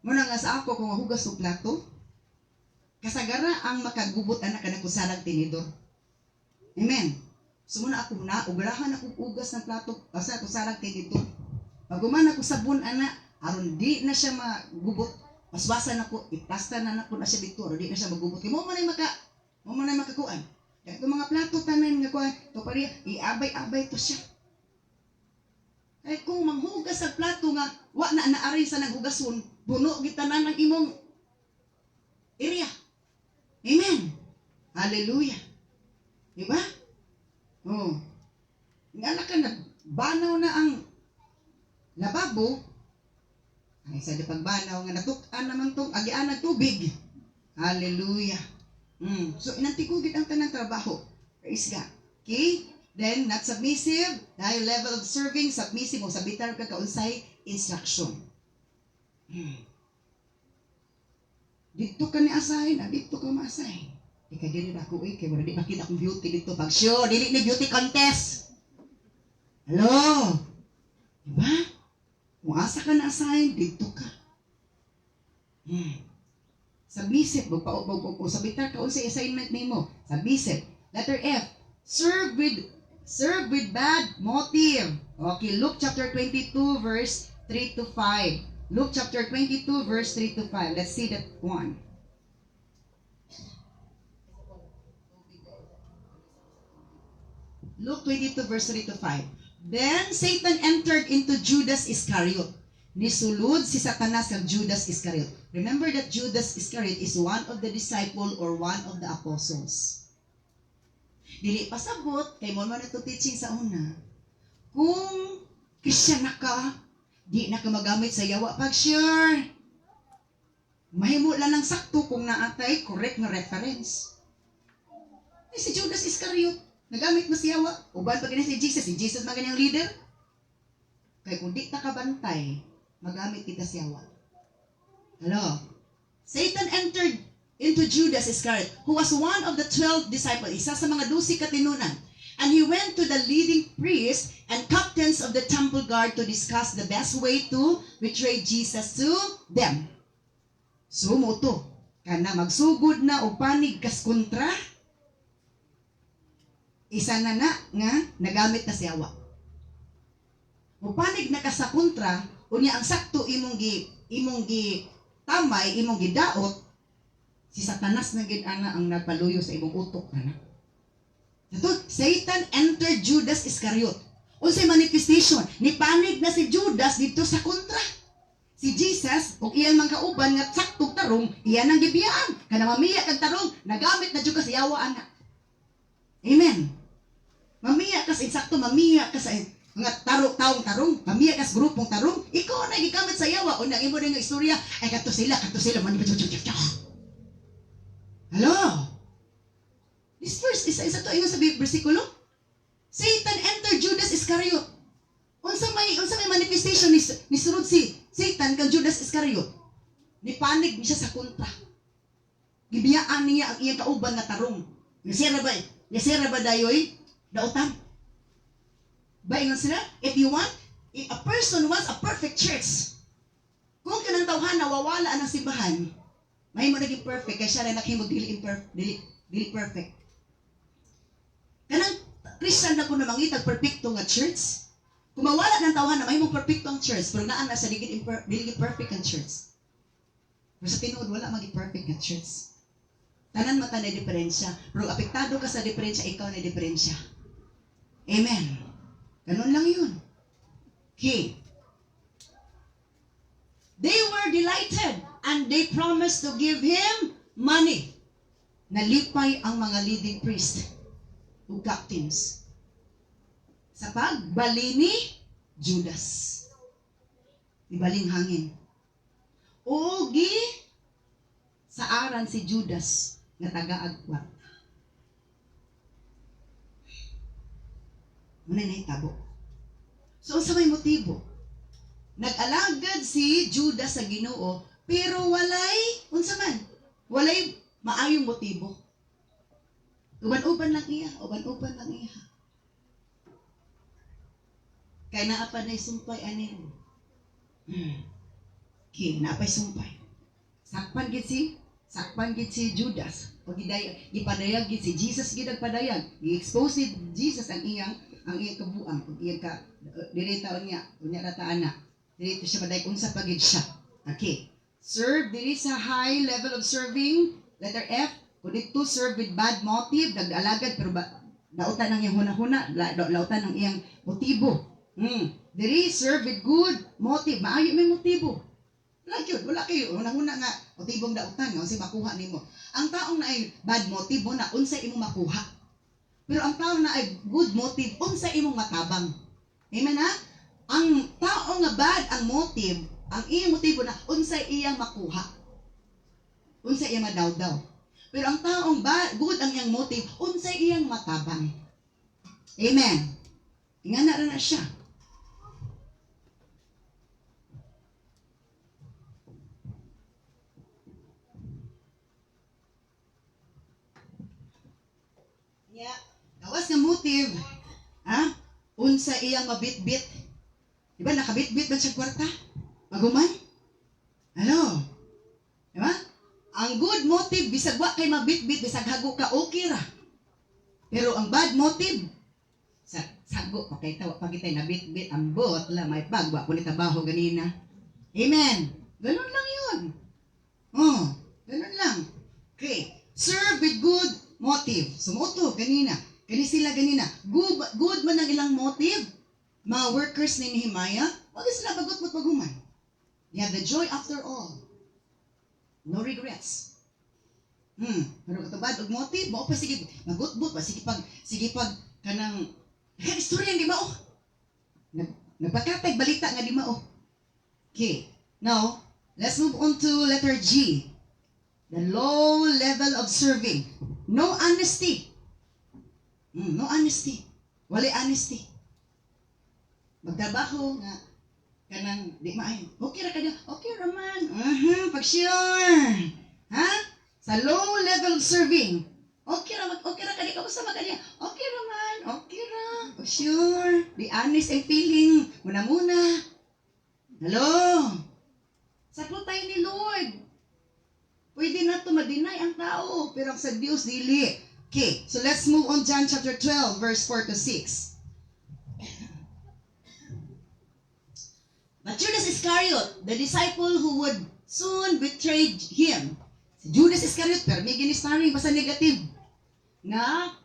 Muna nga sa ako kung hugas o plato, kasagara ang makagubot anak ka na kusarang tinidor. Amen. So muna ako ugarahan ako ugas ng plato, basta kusarang tinidor. Paguman ako sabon anak, aron di na siya magubot, paswasan ako, iplastar na ako na siya dito, aron di na siya magubot. Kaya mo man ay makakuan. Kaya itong mga plato tanan nga kuan, ito pari, iabay-abay to siya. Ay kung manghugas sa plato nga, wa na naari sa naghugason, puno gitanan ng imong area. Amen. Hallelujah. Diba? Nga ka nagbanaw na ang lababo, ay sa pagbanaw nga natukan naman itong agian ng tubig. Hallelujah. So inantigugit ang tanang trabaho. Praise God. Okay? Then, not submissive, high level of serving, submissive, o sabitan ka kaunsay instruction. Dito ka ni asahin, dito ka maasahin. Ika dili na ako kaya wala di makita akong beauty dito. Pag sure, dili ni beauty contest. Hello? Diba? Kung asa ka na asahin, dito ka. Submissive, sabitan ka unsay assignment nimo. Submissive. Letter F, serve with bad motive. Okay, Luke chapter 22 verse 3 to 5. Luke chapter 22 verse 3 to 5. Let's see that one. Luke 22 verse 3 to 5. Then Satan entered into Judas Iscariot. Nisulod si Satanas kag Judas Iscariot. Remember that Judas Iscariot is one of the disciple or one of the apostles. Dili pasabot, kay mo man ito teaching sa una. Kung Christian na ka, di na ka magamit sa yawa pag sure. Mahimo lang ng sakto kung naatay correct na reference. Si Judas Iscariot, nagamit mo si yawa. Uban pag si Jesus maganyang leader. Kaya kung di na ka bantay, magamit kita si yawa. Hello? Satan entered into Judas Iscariot, who was one of the 12 disciples, isa sa mga 12 katinunan. And he went to the leading priest and captain meetings of the temple guard to discuss the best way to betray Jesus to them. So mo to, kana magsugod na o panig kas kontra, isa na nga nagamit na si Hawa. O panig na ka sa kontra, unya ang sakto imong gi tamay, imong gidaot, si Satanas na gid ana ang nagpaluyo sa imong utok ana. Ito, Satan entered Judas Iscariot. Unsay manifestation? Ni panig na si Judas dito sa kontra. Si Jesus, o iyang mga kauban nga saktog tarong, iyan ang gibiyaan. Kana mamiya kag tarong, nagamit na jud ka sa yawa ana. Amen. Mamiya ka sa insakto, mamiya ka sa nga taong tarong, mamiya ka sa grupong tarong, ikaw na gigamit sa yawa. O nang imo nga istorya, ay kato sila, man. Hello? This verse, isa to ingon sa bersikulo. Satan entered Judas Iscariot. Unsa may manifestation ni surod si Satan kang Judas Iscariot. Ni panig siya sa kontra. Gibiyaan niya ang iyang kauban nga tarong. Yasira ba dayoy? Dautan. Baingon sila, if a person wants a perfect church, kung kanang tawhan nawawala ang simbahan, may mo naging perfect, kaya siya rin naghimo dili perfect. Kanang Christian na po na mangitag perfecto nga church, kung mawala ng tawhan na may mong perfecto ang church, pero naan na sa dili perfect ang church. Pero sa tinuod, wala maging perfect nga church. Tanan mata na diferensya, pero apektado ka sa diferensya, ikaw na diferensya. Amen. Ganun lang yun. Okay. They were delighted and they promised to give him money. Nalipay ang mga leading priest o captains sa pagbali ni Judas. Ibaling hangin. O sa aran si Judas nga taga-agwat. Muna na itabo. So, sa may motibo, nag-alagad si Judas sa Ginoo, pero walay maayong motibo. Uban-uban lang iya. Kaya naapa na sumpay anero. Okay, naapay sumpay. Sakpan gid si Judas. Pag ipadayag gid si Jesus gid nagpadayag. I-expose si Jesus ang iyang kabuang, ang iyang diretaon niya, unya rataan na. Dito siya paday unsa pagid siya. Okay. Serve diri sa high level of serving, letter F. Kung dito serve with bad motive, nag-alagad pero lautan ang iyang huna-huna, lautan ang iyang motibo. Diri serve with good motive, maayo may motibo. Wala kayo, huna-huna nga motibong dautan nga unsay makuha nimo. Ang taong na ay bad motive mo na unsay imong makuha. Pero ang taong na ay good motive, unsay imong matabang. Amen ha? Ang taong nga bad ang motive, ang iyang motibo na unsay iyang makuha. Unsay iyang madawdaw. Pero ang taong good ang iyang motive, unsay iyang matabang. Amen. Ingana na siya. Yeah. Gawas nga motive, unsa iyang mabitbit. Diba nakabitbit ba siya kwarta? Maguman? Ano? Diba? Ang good motive, bisag wa kay mabitbit, bisag hago ka, okay ra. Pero ang bad motive, sago, okay, tawa pagitay nabitbit, ambot la, may pagwa po ni tabaho ganina. Amen. Ganun lang yun. Ganun lang. Okay. Serve with good motive. Sumuto, ganina. Kani sila ganina. Good man ang ilang motive. Mga workers ni Nehemiah, wag sila bagot mo paguman. They have the joy after all. No regrets. Pero katubad og motive, mao pa sige magutbot pa sige pag kanang istorya di mao. Nagpakatay balita nga di mao. Okay. Now, let's move on to letter G. The low level of serving. No honesty. No honesty. Wala honesty. Magtrabaho nga kanang di maayo. Okay ra kada. Okay ra man. Pag sure. Ha? Sa low level of serving. Okay ra kada ka sa magkanya. Okay ra man. Okay ra. Pag Sure, be honest and feeling. Muna. Hello? Saklo tayo ni Lord. Pwede na ito ma-deny ang tao, pero sa Diyos, dili. Okay, so let's move on John chapter 12, verse 4 to 6. But Judas Iscariot, the disciple who would soon betray him. Si Judas Iscariot, pero may ginistarring, basta negative. Na,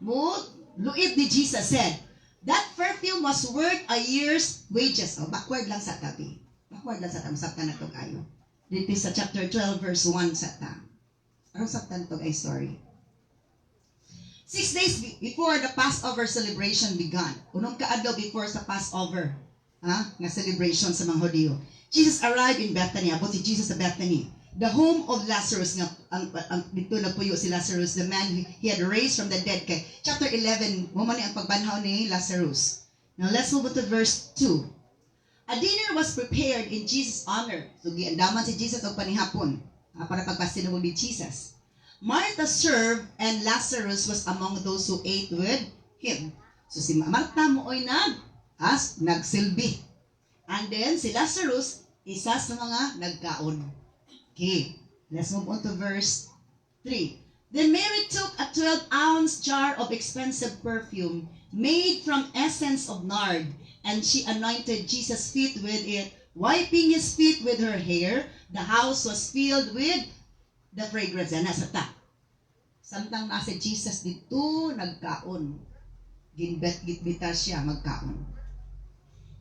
luit ni Jesus said, that perfume was worth a year's wages. Oh, backward lang sa tabi. Backward lang sa tabi. Sakta na ito kayo. Dito sa chapter 12, verse 1 sa ta. Ano sakta na ito ay story. 6 days before the Passover celebration began. Unong kaadlaw before sa Passover. Nga celebration sa mga Hodyo. Jesus arrived in Bethany. Abot si Jesus sa Bethany. The home of Lazarus. Dito nagpuyo si Lazarus, the man he had raised from the dead. Kay chapter 11, mo man ang pagbanhaw ni Lazarus. Now let's move on to verse 2. A dinner was prepared in Jesus' honor. So giandaman si Jesus og panihapon para pagpasinugod ni Jesus. Martha served and Lazarus was among those who ate with him. So si Martha mooy nagsilbi. And then si Lazarus, isa sa mga nagkaon. Okay, let's move on to verse 3. Then Mary took a 12-ounce jar of expensive perfume made from essence of nard, and she anointed Jesus' feet with it, wiping his feet with her hair. The house was filled with the fragrance. Yan, nasa ta. Samtang nasa Jesus dito, nagkaon. Gitbitar siya, magkaon.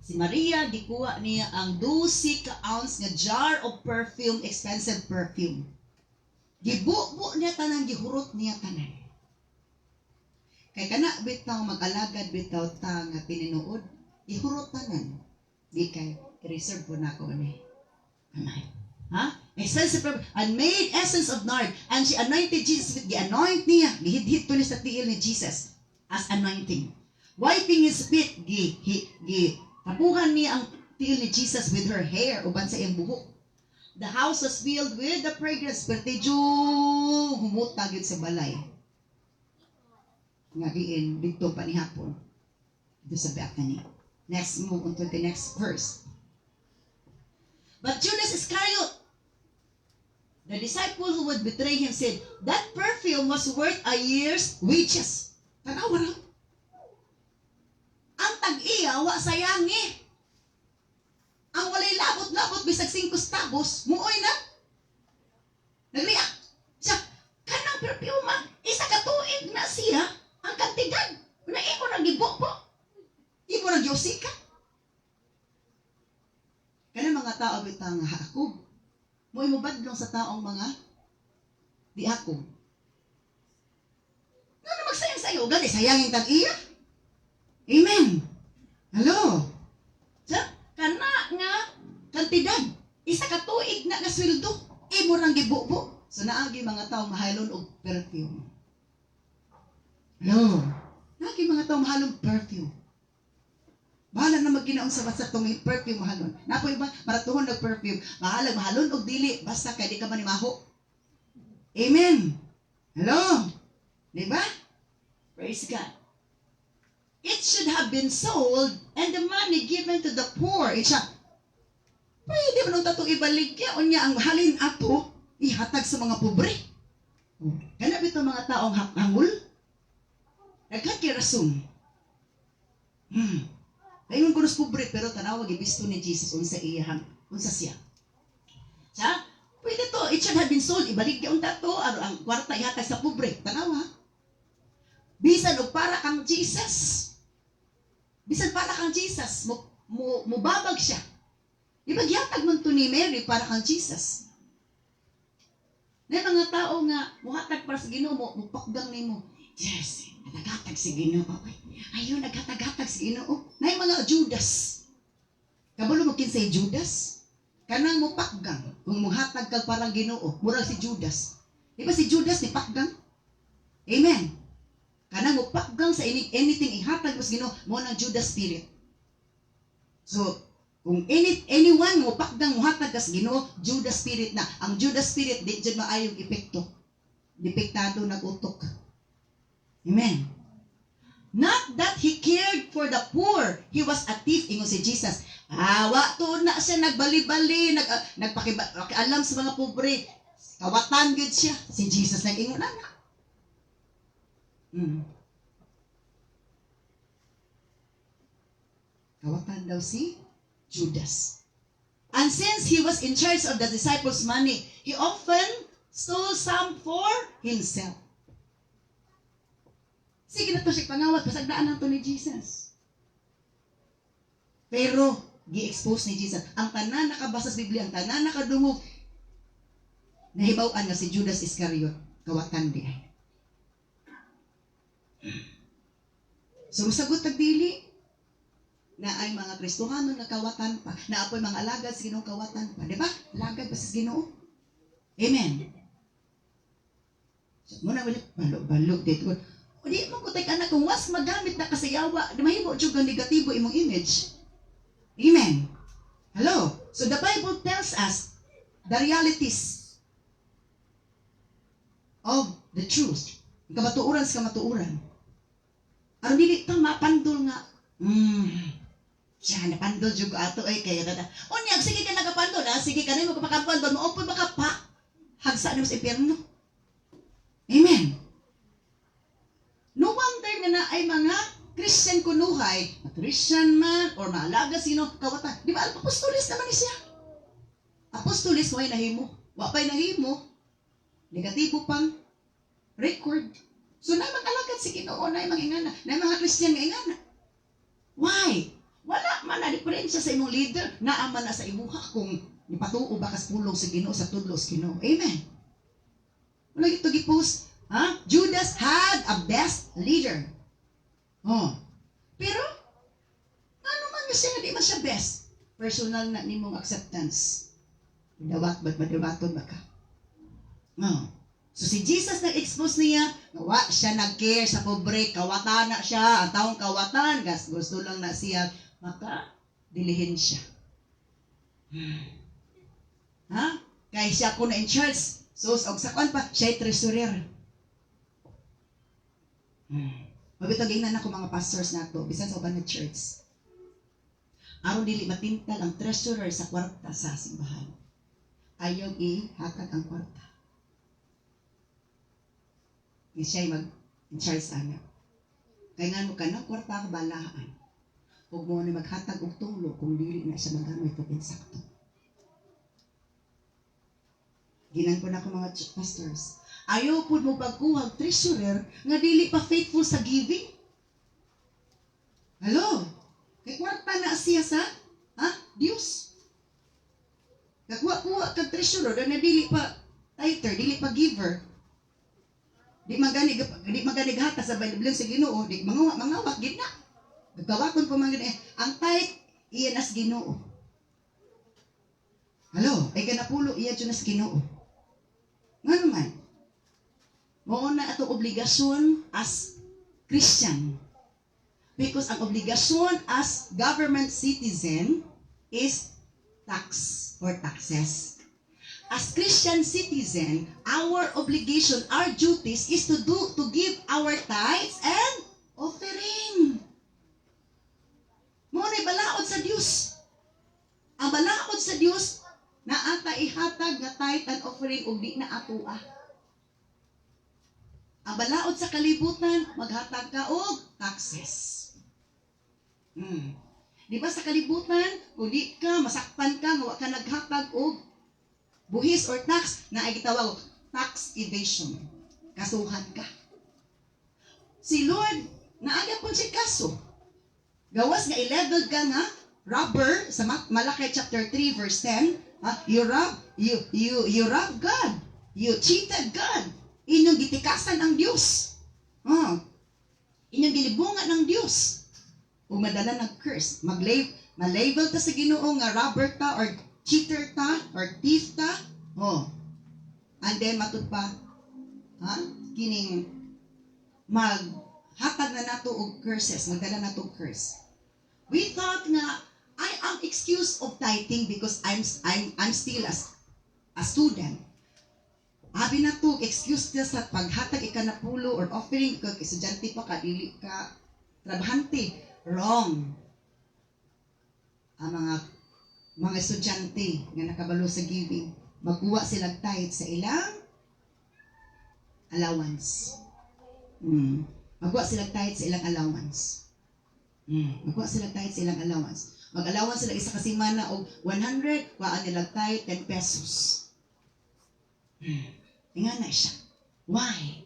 Si Maria, dikuha niya ang 12 ka-ounce nga jar of perfume, expensive perfume. Gibubo niya tanan, gihurot niya tanan. Kay kana bitaw mag-alagad bitaw ta nga tininuod, ihurot tanan. Di kay reserve po na ko ni. Amay. Expensive perfume, and made essence of nard, and she anointed Jesus with gi-anoint niya, gihid-hid to ni sa tiil ni Jesus as anointing. Wiping his feet, tapuhan niya ang tiil ni Jesus with her hair, uban sa iyang buhok. The house was filled with the fragrance, pertedyo humutag yun sa balay. Nga diin, dito panihapon. Dito sa Bethany. Next, move on to the next verse. But Judas Iscariot, the disciple who would betray him, said, that perfume was worth a year's wages. Tanawa lang. Ang tag-iya, wa sayangi. Ang walay labot-labot, bisag 5 tabos, muoy na. Nagriak. Siya, kanang perfume, isa katuig na siya, ang kantigan. Na imo nang gibobo. Imo nang giusika. Kanang mga tao bitang hakog. Muoy mo badlong sa taong mga di hakog. Ano magsayang sayo? Gani, sayangin tag-iya. Amen. Hello. So, kana nga kantidad. Isa ka tuig na sweldo. Imo rang gibubo. So naagi mga tao mahalon og perfume. Hello. Naagi mga tao mahalon perfume. Bahala na magkinaon sa basta itong perfume mahalon. Napo iba, maratuhon ng perfume. Mahalon og dili. Basta kay di ka manimaho. Amen. Hello. Diba? Praise God. It should have been sold and the money given to the poor. Pwede mo nung tato ibalik ya. Unya ang halin ato, ihatag sa mga pobre. Hanap ito mga taong hangul. Nagkakirason. Dayon ko nos pobre, pero tanawag ibisto ni Jesus unsa iyahang, unsa siya. Pwede to, it should have been sold. Ibalik yung tato, ang kwarta ihatag sa pobre. Tanawa. Bisan og para kang Jesus. Bisan para kang Jesus, mubabag siya. Ibagyatag man to ni Mary para kang Jesus. Na mga tao nga, muhatag para sa Ginoo, mupakgang ni mo. Yes, naghatag si Ginoo. Ayun, naghatag sa Ginoo. Na mga Judas. Kabalo mo kinsay Judas? Kanang mupakgang. Kung muhatag ka para Ginoo, murag si Judas. Di ba si Judas ni pakgang? Amen. Kanang mupakgang sa anything ihatag mo sa Ginoo, mo ng Judas spirit. So, kung anyone mupakgang muhatag sa Ginoo, Judas spirit na. Ang Judas spirit, di dyan maayong epekto. Depektado, nag-utok. Amen. Not that he cared for the poor. He was a thief, ingon si Jesus. Wa to na siya nagbali-bali, nagpakialam sa mga pobre. Kawatan gid siya. Si Jesus nag-ingon na. Kawatan daw si Judas. And since he was in charge of the disciples' money, he often stole some for himself. Sige na to siya pangawat, pasagdaan na to ni Jesus. Pero, gi-expose ni Jesus. Ang tanan nakabasa sa Biblia, ang tanan nakadungog, nahibaw-an nga si Judas Iscariot, kawatan di ay. So, sagot tagdili, na ay mga Kristohano na kawatan pa, na apoy mga alagad sa Ginoo kawatan pa. Di ba? Alagad pa sa Ginoo. Amen. So, muna ulit, balog dito. O di mo kutay ka na kung was magamit na kasayawa, di mahimo dyan ang negatibo imong image. Amen. Hello? So the Bible tells us the realities of the truth. Kamatuuran sa kamatuuran. Aron dili ta mapandol nga, siya napandol dyan ko ato ay kaya tata. O niya, sige ka nagapandol ha? Sige ka na mo kapakapandol, maopoy baka pa. Hagsa na sa impyerno. Amen. No wonder na ay mga Christian kunuhay, Christian man, or maalaga sino, kawatan. Di ba, apostolis naman ni siya. Apostolis, why nahimo? Wapay nahimo, negatibo pang record. So, na mag-alagad si Ginoo, na mga ingana, na mga Christian nga ingana. Why? Wala man na diferensya sa imong leader, naaman na sa imuha kung nipatuo ba kas pulong sa Ginoo, sa tudlos Ginoo. Amen. Wala ito gipost. Judas had a best leader. Pero, ano man nga siya, di man siya best. Personal na nimong acceptance. Madawaton ba ka? So si Jesus nag-expose niya, nawa siya nag-care sa pobre, kawatan na siya, ang taong kawatan, gusto lang na siya, maka dilihin siya. Kaya siya ko na in charge. So, og sakon pa, siya'y treasurer. Mabitagay na ako mga pastors na ito, bisan sa uban na church. Aron dili matintal ang treasurer sa kwarta sa simbahan. Ayaw ihatag ang kwarta. Di siya'y mag-in-charge sana. Kaya nga mo ka na, kwarta ka balaan. Huwag mo na maghatag og tulo kung dili na siya magamoy pag insakto. Ginan ko na ako mga pastors. Ayaw po mo pagkuhag treasurer nga dili pa faithful sa giving. Hello? Kay kwarta na siya sa Diyos. Kagwa-kuha kag treasurer na dili pa tither, dili pa giver. Di maganig hata sa Bible sa Ginoo, di mangawat gid na. Nagkawaton ko man ang tithe iyan as Ginoo. Hello? Ay kanapulo iya dyan as Ginoo. Nga naman? Mao na ato obligasyon as Christian. Because ang obligasyon as government citizen is tax or taxes. As Christian citizen, our obligation, our duties is to give our tithes and offering. Mao na balaod sa Dios. Ang balaod sa Dios na ata ihatag nga tithe and offering ug di na atoa. Ang balaod sa kalibutan, maghatag ka og taxes. Di ba sa kalibutan, kung di ka, masakpan ka, nga ka naghatag og buhis or tax, na ay gitawag tax evasion. Kasuhan ka. Si Lord, naagad po siya kaso. Gawas nga i-level ka nga, robber, sa Malakay chapter 3 verse 10, you robbed God. You cheated God. Inyong gitikasan ang Diyos. Inyong gilibungan ng Diyos. Kung madala ng curse, malabel ta sa Ginoo nga robber ta or cheater ta or thief ta. And then matud pa kining maghatag na nato og curses, magdala nato og curse. We thought nga I am excused of tithing because I'm still a student. Abi na to, excuse ka sa paghatag ikanapulo or offering kag estudyante pa ka, dili ka trabahante. Wrong. Ang mga estudyante nga nakabalo sa giving, magkuha sila tithe sa ilang allowance. Magkuha sila tithe sa ilang allowance. Magkuha sila tithe sa ilang allowance. Mag-allowance sila isa kasi mana og 100, kuhaan nila tithe 10 pesos. Nga na siya. Why?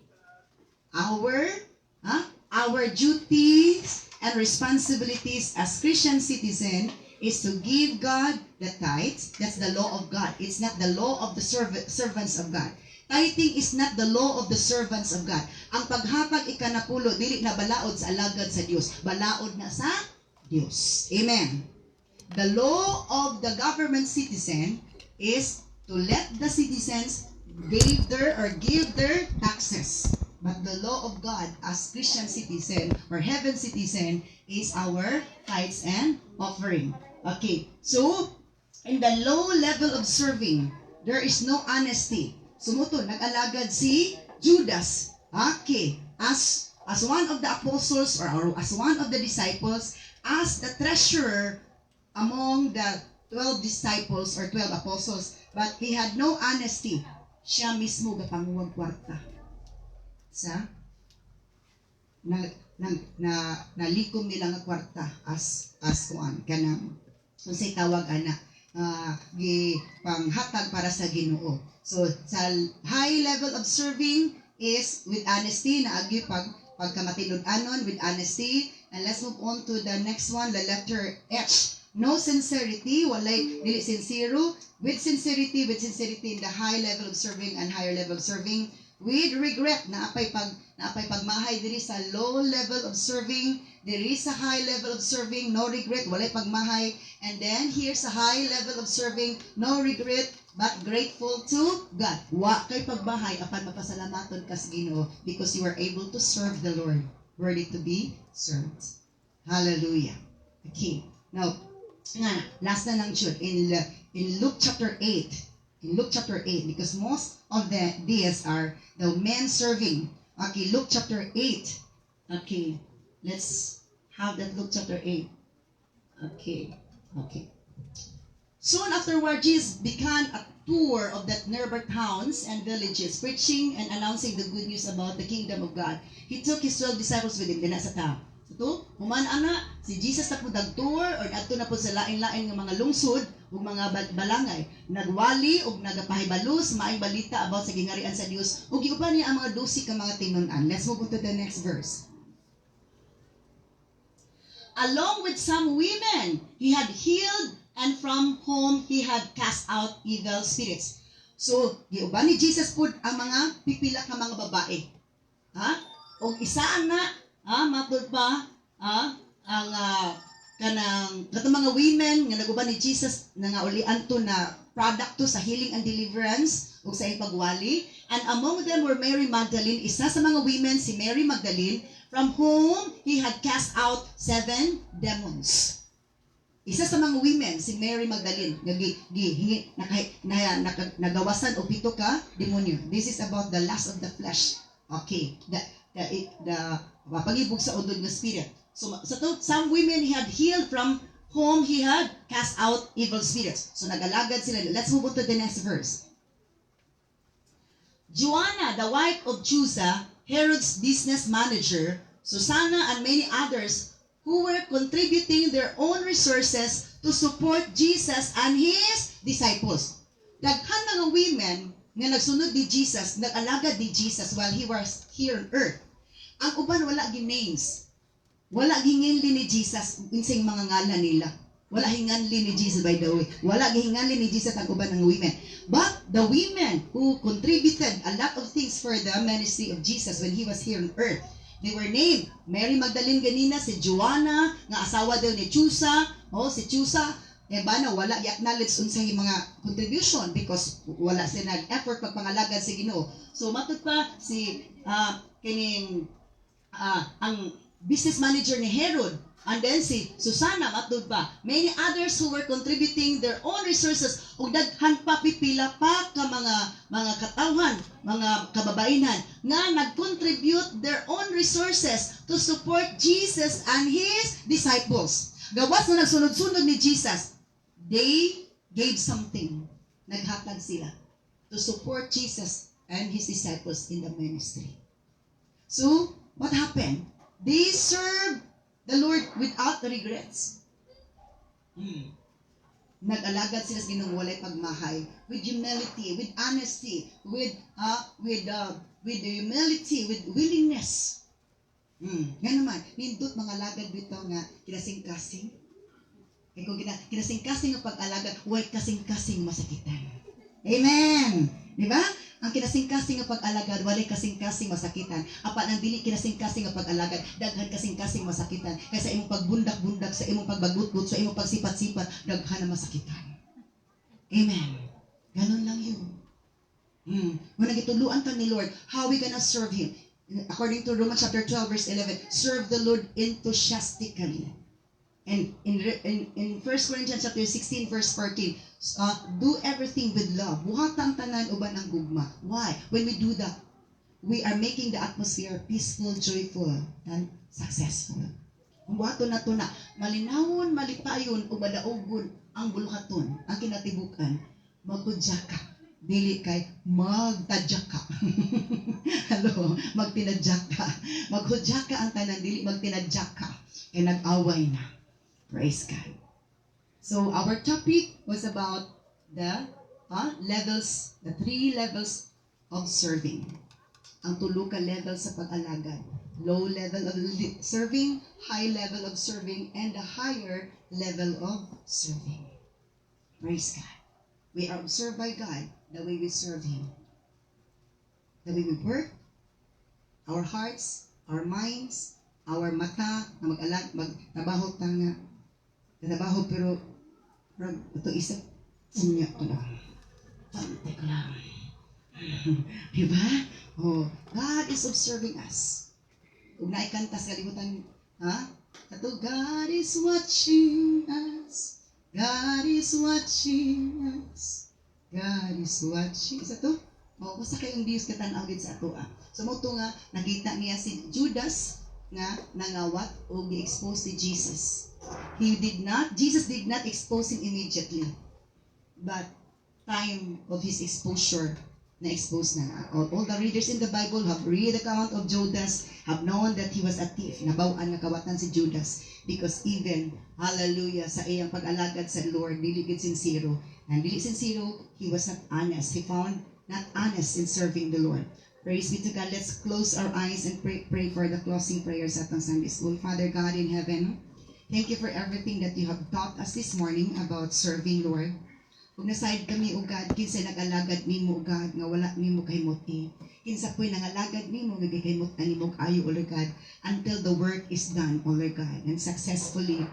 Our duties and responsibilities as Christian citizen is to give God the tithes. That's the law of God. It's not the law of the servants of God. Tithing is not the law of the servants of God. Ang paghatag ikanapulo, dili na balaod sa alagad sa Dios, balaod na sa Dios. Amen. The law of the government citizen is to let the citizens give their taxes. But the law of God as Christian citizen or heaven citizen is our tithes and offering. Okay, so in the low level of serving, there is no honesty. Sumuto, nag-alagad si Judas. Okay, as one of the apostles or as one of the disciples, as the treasurer among the 12 disciples or 12 apostles, but he had no honesty. Siya mismo gapanguwag kwarta sa nalikom nila nga kwarta as kuan kanang unsay tawag ana gi panghatag para sa Ginoo. So sa high level of serving is with honesty, naagi pagkamatinud-anon with honesty. And let's move on to the next one, the letter H. No sincerity, walay dili sincero. With sincerity in the high level of serving and higher level of serving. With regret, naapay pagmahay diri sa low level of serving, diri sa high level of serving, no regret, walay pagmahay. And then here sa high level of serving, no regret, but grateful to God. Wa kay pagbahay apan mapasalamaton ka sa Ginoo because you are able to serve the Lord, worthy to be served. Hallelujah. Okay. Now, last na lang jud in Luke chapter 8. In Luke chapter 8, because most of these are the men serving. Okay, Luke chapter 8. Okay, let's have that Luke chapter 8. Okay. Soon afterward, Jesus began a tour of the nearby towns and villages, preaching and announcing the good news about the kingdom of God. He took his 12 disciples with him, dina sa tao. Ito, human ana, si Jesus na po nag-tour or adto na po sa lain-lain ng mga lungsod ug mga balangay. Nagwali ug nagapahibalos maayong balita about sa gingarian sa Dios ug giuban niya ang mga 12 ka mga tinun-an. Let's move on to the next verse. Along with some women he had healed, and from whom he had cast out evil spirits. So, giuban ni Jesus po ang mga pipila ka mga babae. O isa na matod pa ang kanang katong mga women nga naguban ni Jesus nga ulian to na product to sa healing and deliverance ug sa pagwali. And among them were Mary Magdalene, isa sa mga women si Mary Magdalene, from whom he had cast out 7 demons. Isa sa mga women si Mary Magdalene nagawasan og 7 ka demonyo. This is about the lust of the flesh. Okay, the pagibog sa udod nga spirit. So some women he had healed, from whom he had cast out evil spirits. So nagalagad sila. Let's move on to the next verse. Joanna, the wife of Chuza, Herod's business manager, Susanna, and many others who were contributing their own resources to support Jesus and his disciples. Daghan mga women nga nagsunod ni Jesus, nag-alagad ni Jesus while he was here on earth. Ang uban wala ginames. Wala ginganli ni Jesus insing mga ngalan nila. Wala hinganli ni Jesus, by the way. Wala gihinganli ni Jesus ang uban ng women. But the women who contributed a lot of things for the ministry of Jesus when he was here on earth, they were named Mary Magdalene ganina, si Joanna, nga asawa daw ni Chuza. Si Chuza, wala i-acknowledge unsay mga contribution because wala sila nag-effort pagpangalagad sa Ginoo. So matud pa si kining ang business manager ni Herod, And then si Susana matud pa, many others who were contributing their own resources ug daghan pa pipila pa ka mga katawhan, mga kababainan nga nag-contribute their own resources to support Jesus and his disciples. Gawas na nagsunod-sunod ni Jesus, they gave something. Naghatag sila to support Jesus and his disciples in the ministry. So, what happened? They served the Lord without regrets. Nag-alagad sila sa Ginoong walay pagmahay, with humility, with honesty, with humility, with willingness. Nga naman, nindot mga alagad bitaw nga kinasing-kasing. Kaya kung kinasing-kasing ang pag-alagad, huwag kasing-kasing masakitan. Amen! Di ba? Ang kinasing-kasing nga pag-alagad, walay kasing-kasing masakitan. Apan ang dili kinasing-kasing nga pag-alagad, daghan kasing-kasing masakitan. Kaya sa imong pagbundak-bundak, sa imong pagbagutgut, sa imong pagsipat-sipat, daghan na masakitan. Amen. Ganon lang yun. When nagituluan ta ni Lord, how we gonna serve Him? According to Romans chapter 12, verse 11, serve the Lord enthusiastically. And in 1 Corinthians chapter 16, verse 14, do everything with love. Buhatang tanan uban ang gugma. Why? When we do that, we are making the atmosphere peaceful, joyful, and successful. Kung buhaton na ito na, malinawon, malipayon, o madaogon ang buluhaton, ang kinatibukan, magkudya ka. Dili kay magtadyak ka. Hello, magtinadyak ka. Maghudyak ka ang tanan, dili magtinadyak ka. Kaya nag-away na. Praise God. So our topic was about the levels, the 3 levels of serving. Ang tulo ka level sa pag-alagad. Low level of serving, high level of serving, and the higher level of serving. Praise God. We are observed by God the way we serve Him. The way we work, our hearts, our minds, our mata, na magtrabaho tanga. Trabaho pero ito isa sinya ko lang. Pantay ko lang. Diba? Oh, God is observing us. Kung naikanta sa kalimutan, ito, God is watching us. God is watching us. God is watching. Isa to? Oh, basta kayong Diyos katanawid sa ato. So mo to nga, nakita niya si Judas nga nangawat o gi-expose si Jesus. Jesus did not expose him immediately. But time of his exposure, na-expose na. All the readers in the Bible have read the account of Judas, have known that he was a thief. Nabawaan nga kawatan si Judas. Because even, hallelujah, sa iyang pag-alagad sa Lord, dili gid sincero. And dili sincero, he was not honest. He found not honest in serving the Lord. Praise be to God. Let's close our eyes and pray for the closing prayers at ang Sunday School. Father God in heaven, thank you for everything that you have taught us this morning about serving, Lord. Kung nasayad kami, O God, kinsa nag-alagad nimo, O God, nga wala nimo kahimoti. Kinsa po'y nangalagad nimo, nga kahimot nimo ayo, O Lord God, until the work is done, O Lord God, and successfully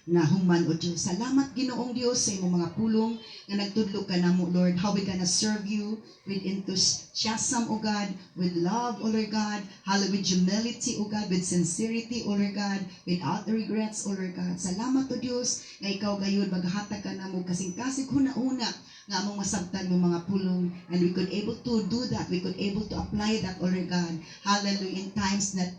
na human, O Diyos. Salamat, Ginoong Diyos, sa imong mga pulong nga nagtudlo ka namo, Lord, how we gonna serve you with enthusiasm, O God, with love, O Lord God, with humility, O God, with sincerity, O Lord God, without regrets, O Lord God. Salamat, O Diyos, nga ikaw gayud maghatag ka namo kasing-kasing huna-una nga among masabtan mo mga pulong, and we could able to do that, we could able to apply that, O Lord God, hallelujah, in times that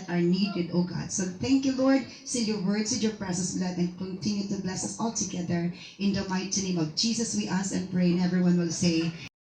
are needed, O God. So thank you, Lord, seal your words with your precious blood and continue to bless us all together. In the mighty name of Jesus we ask and pray, and everyone will say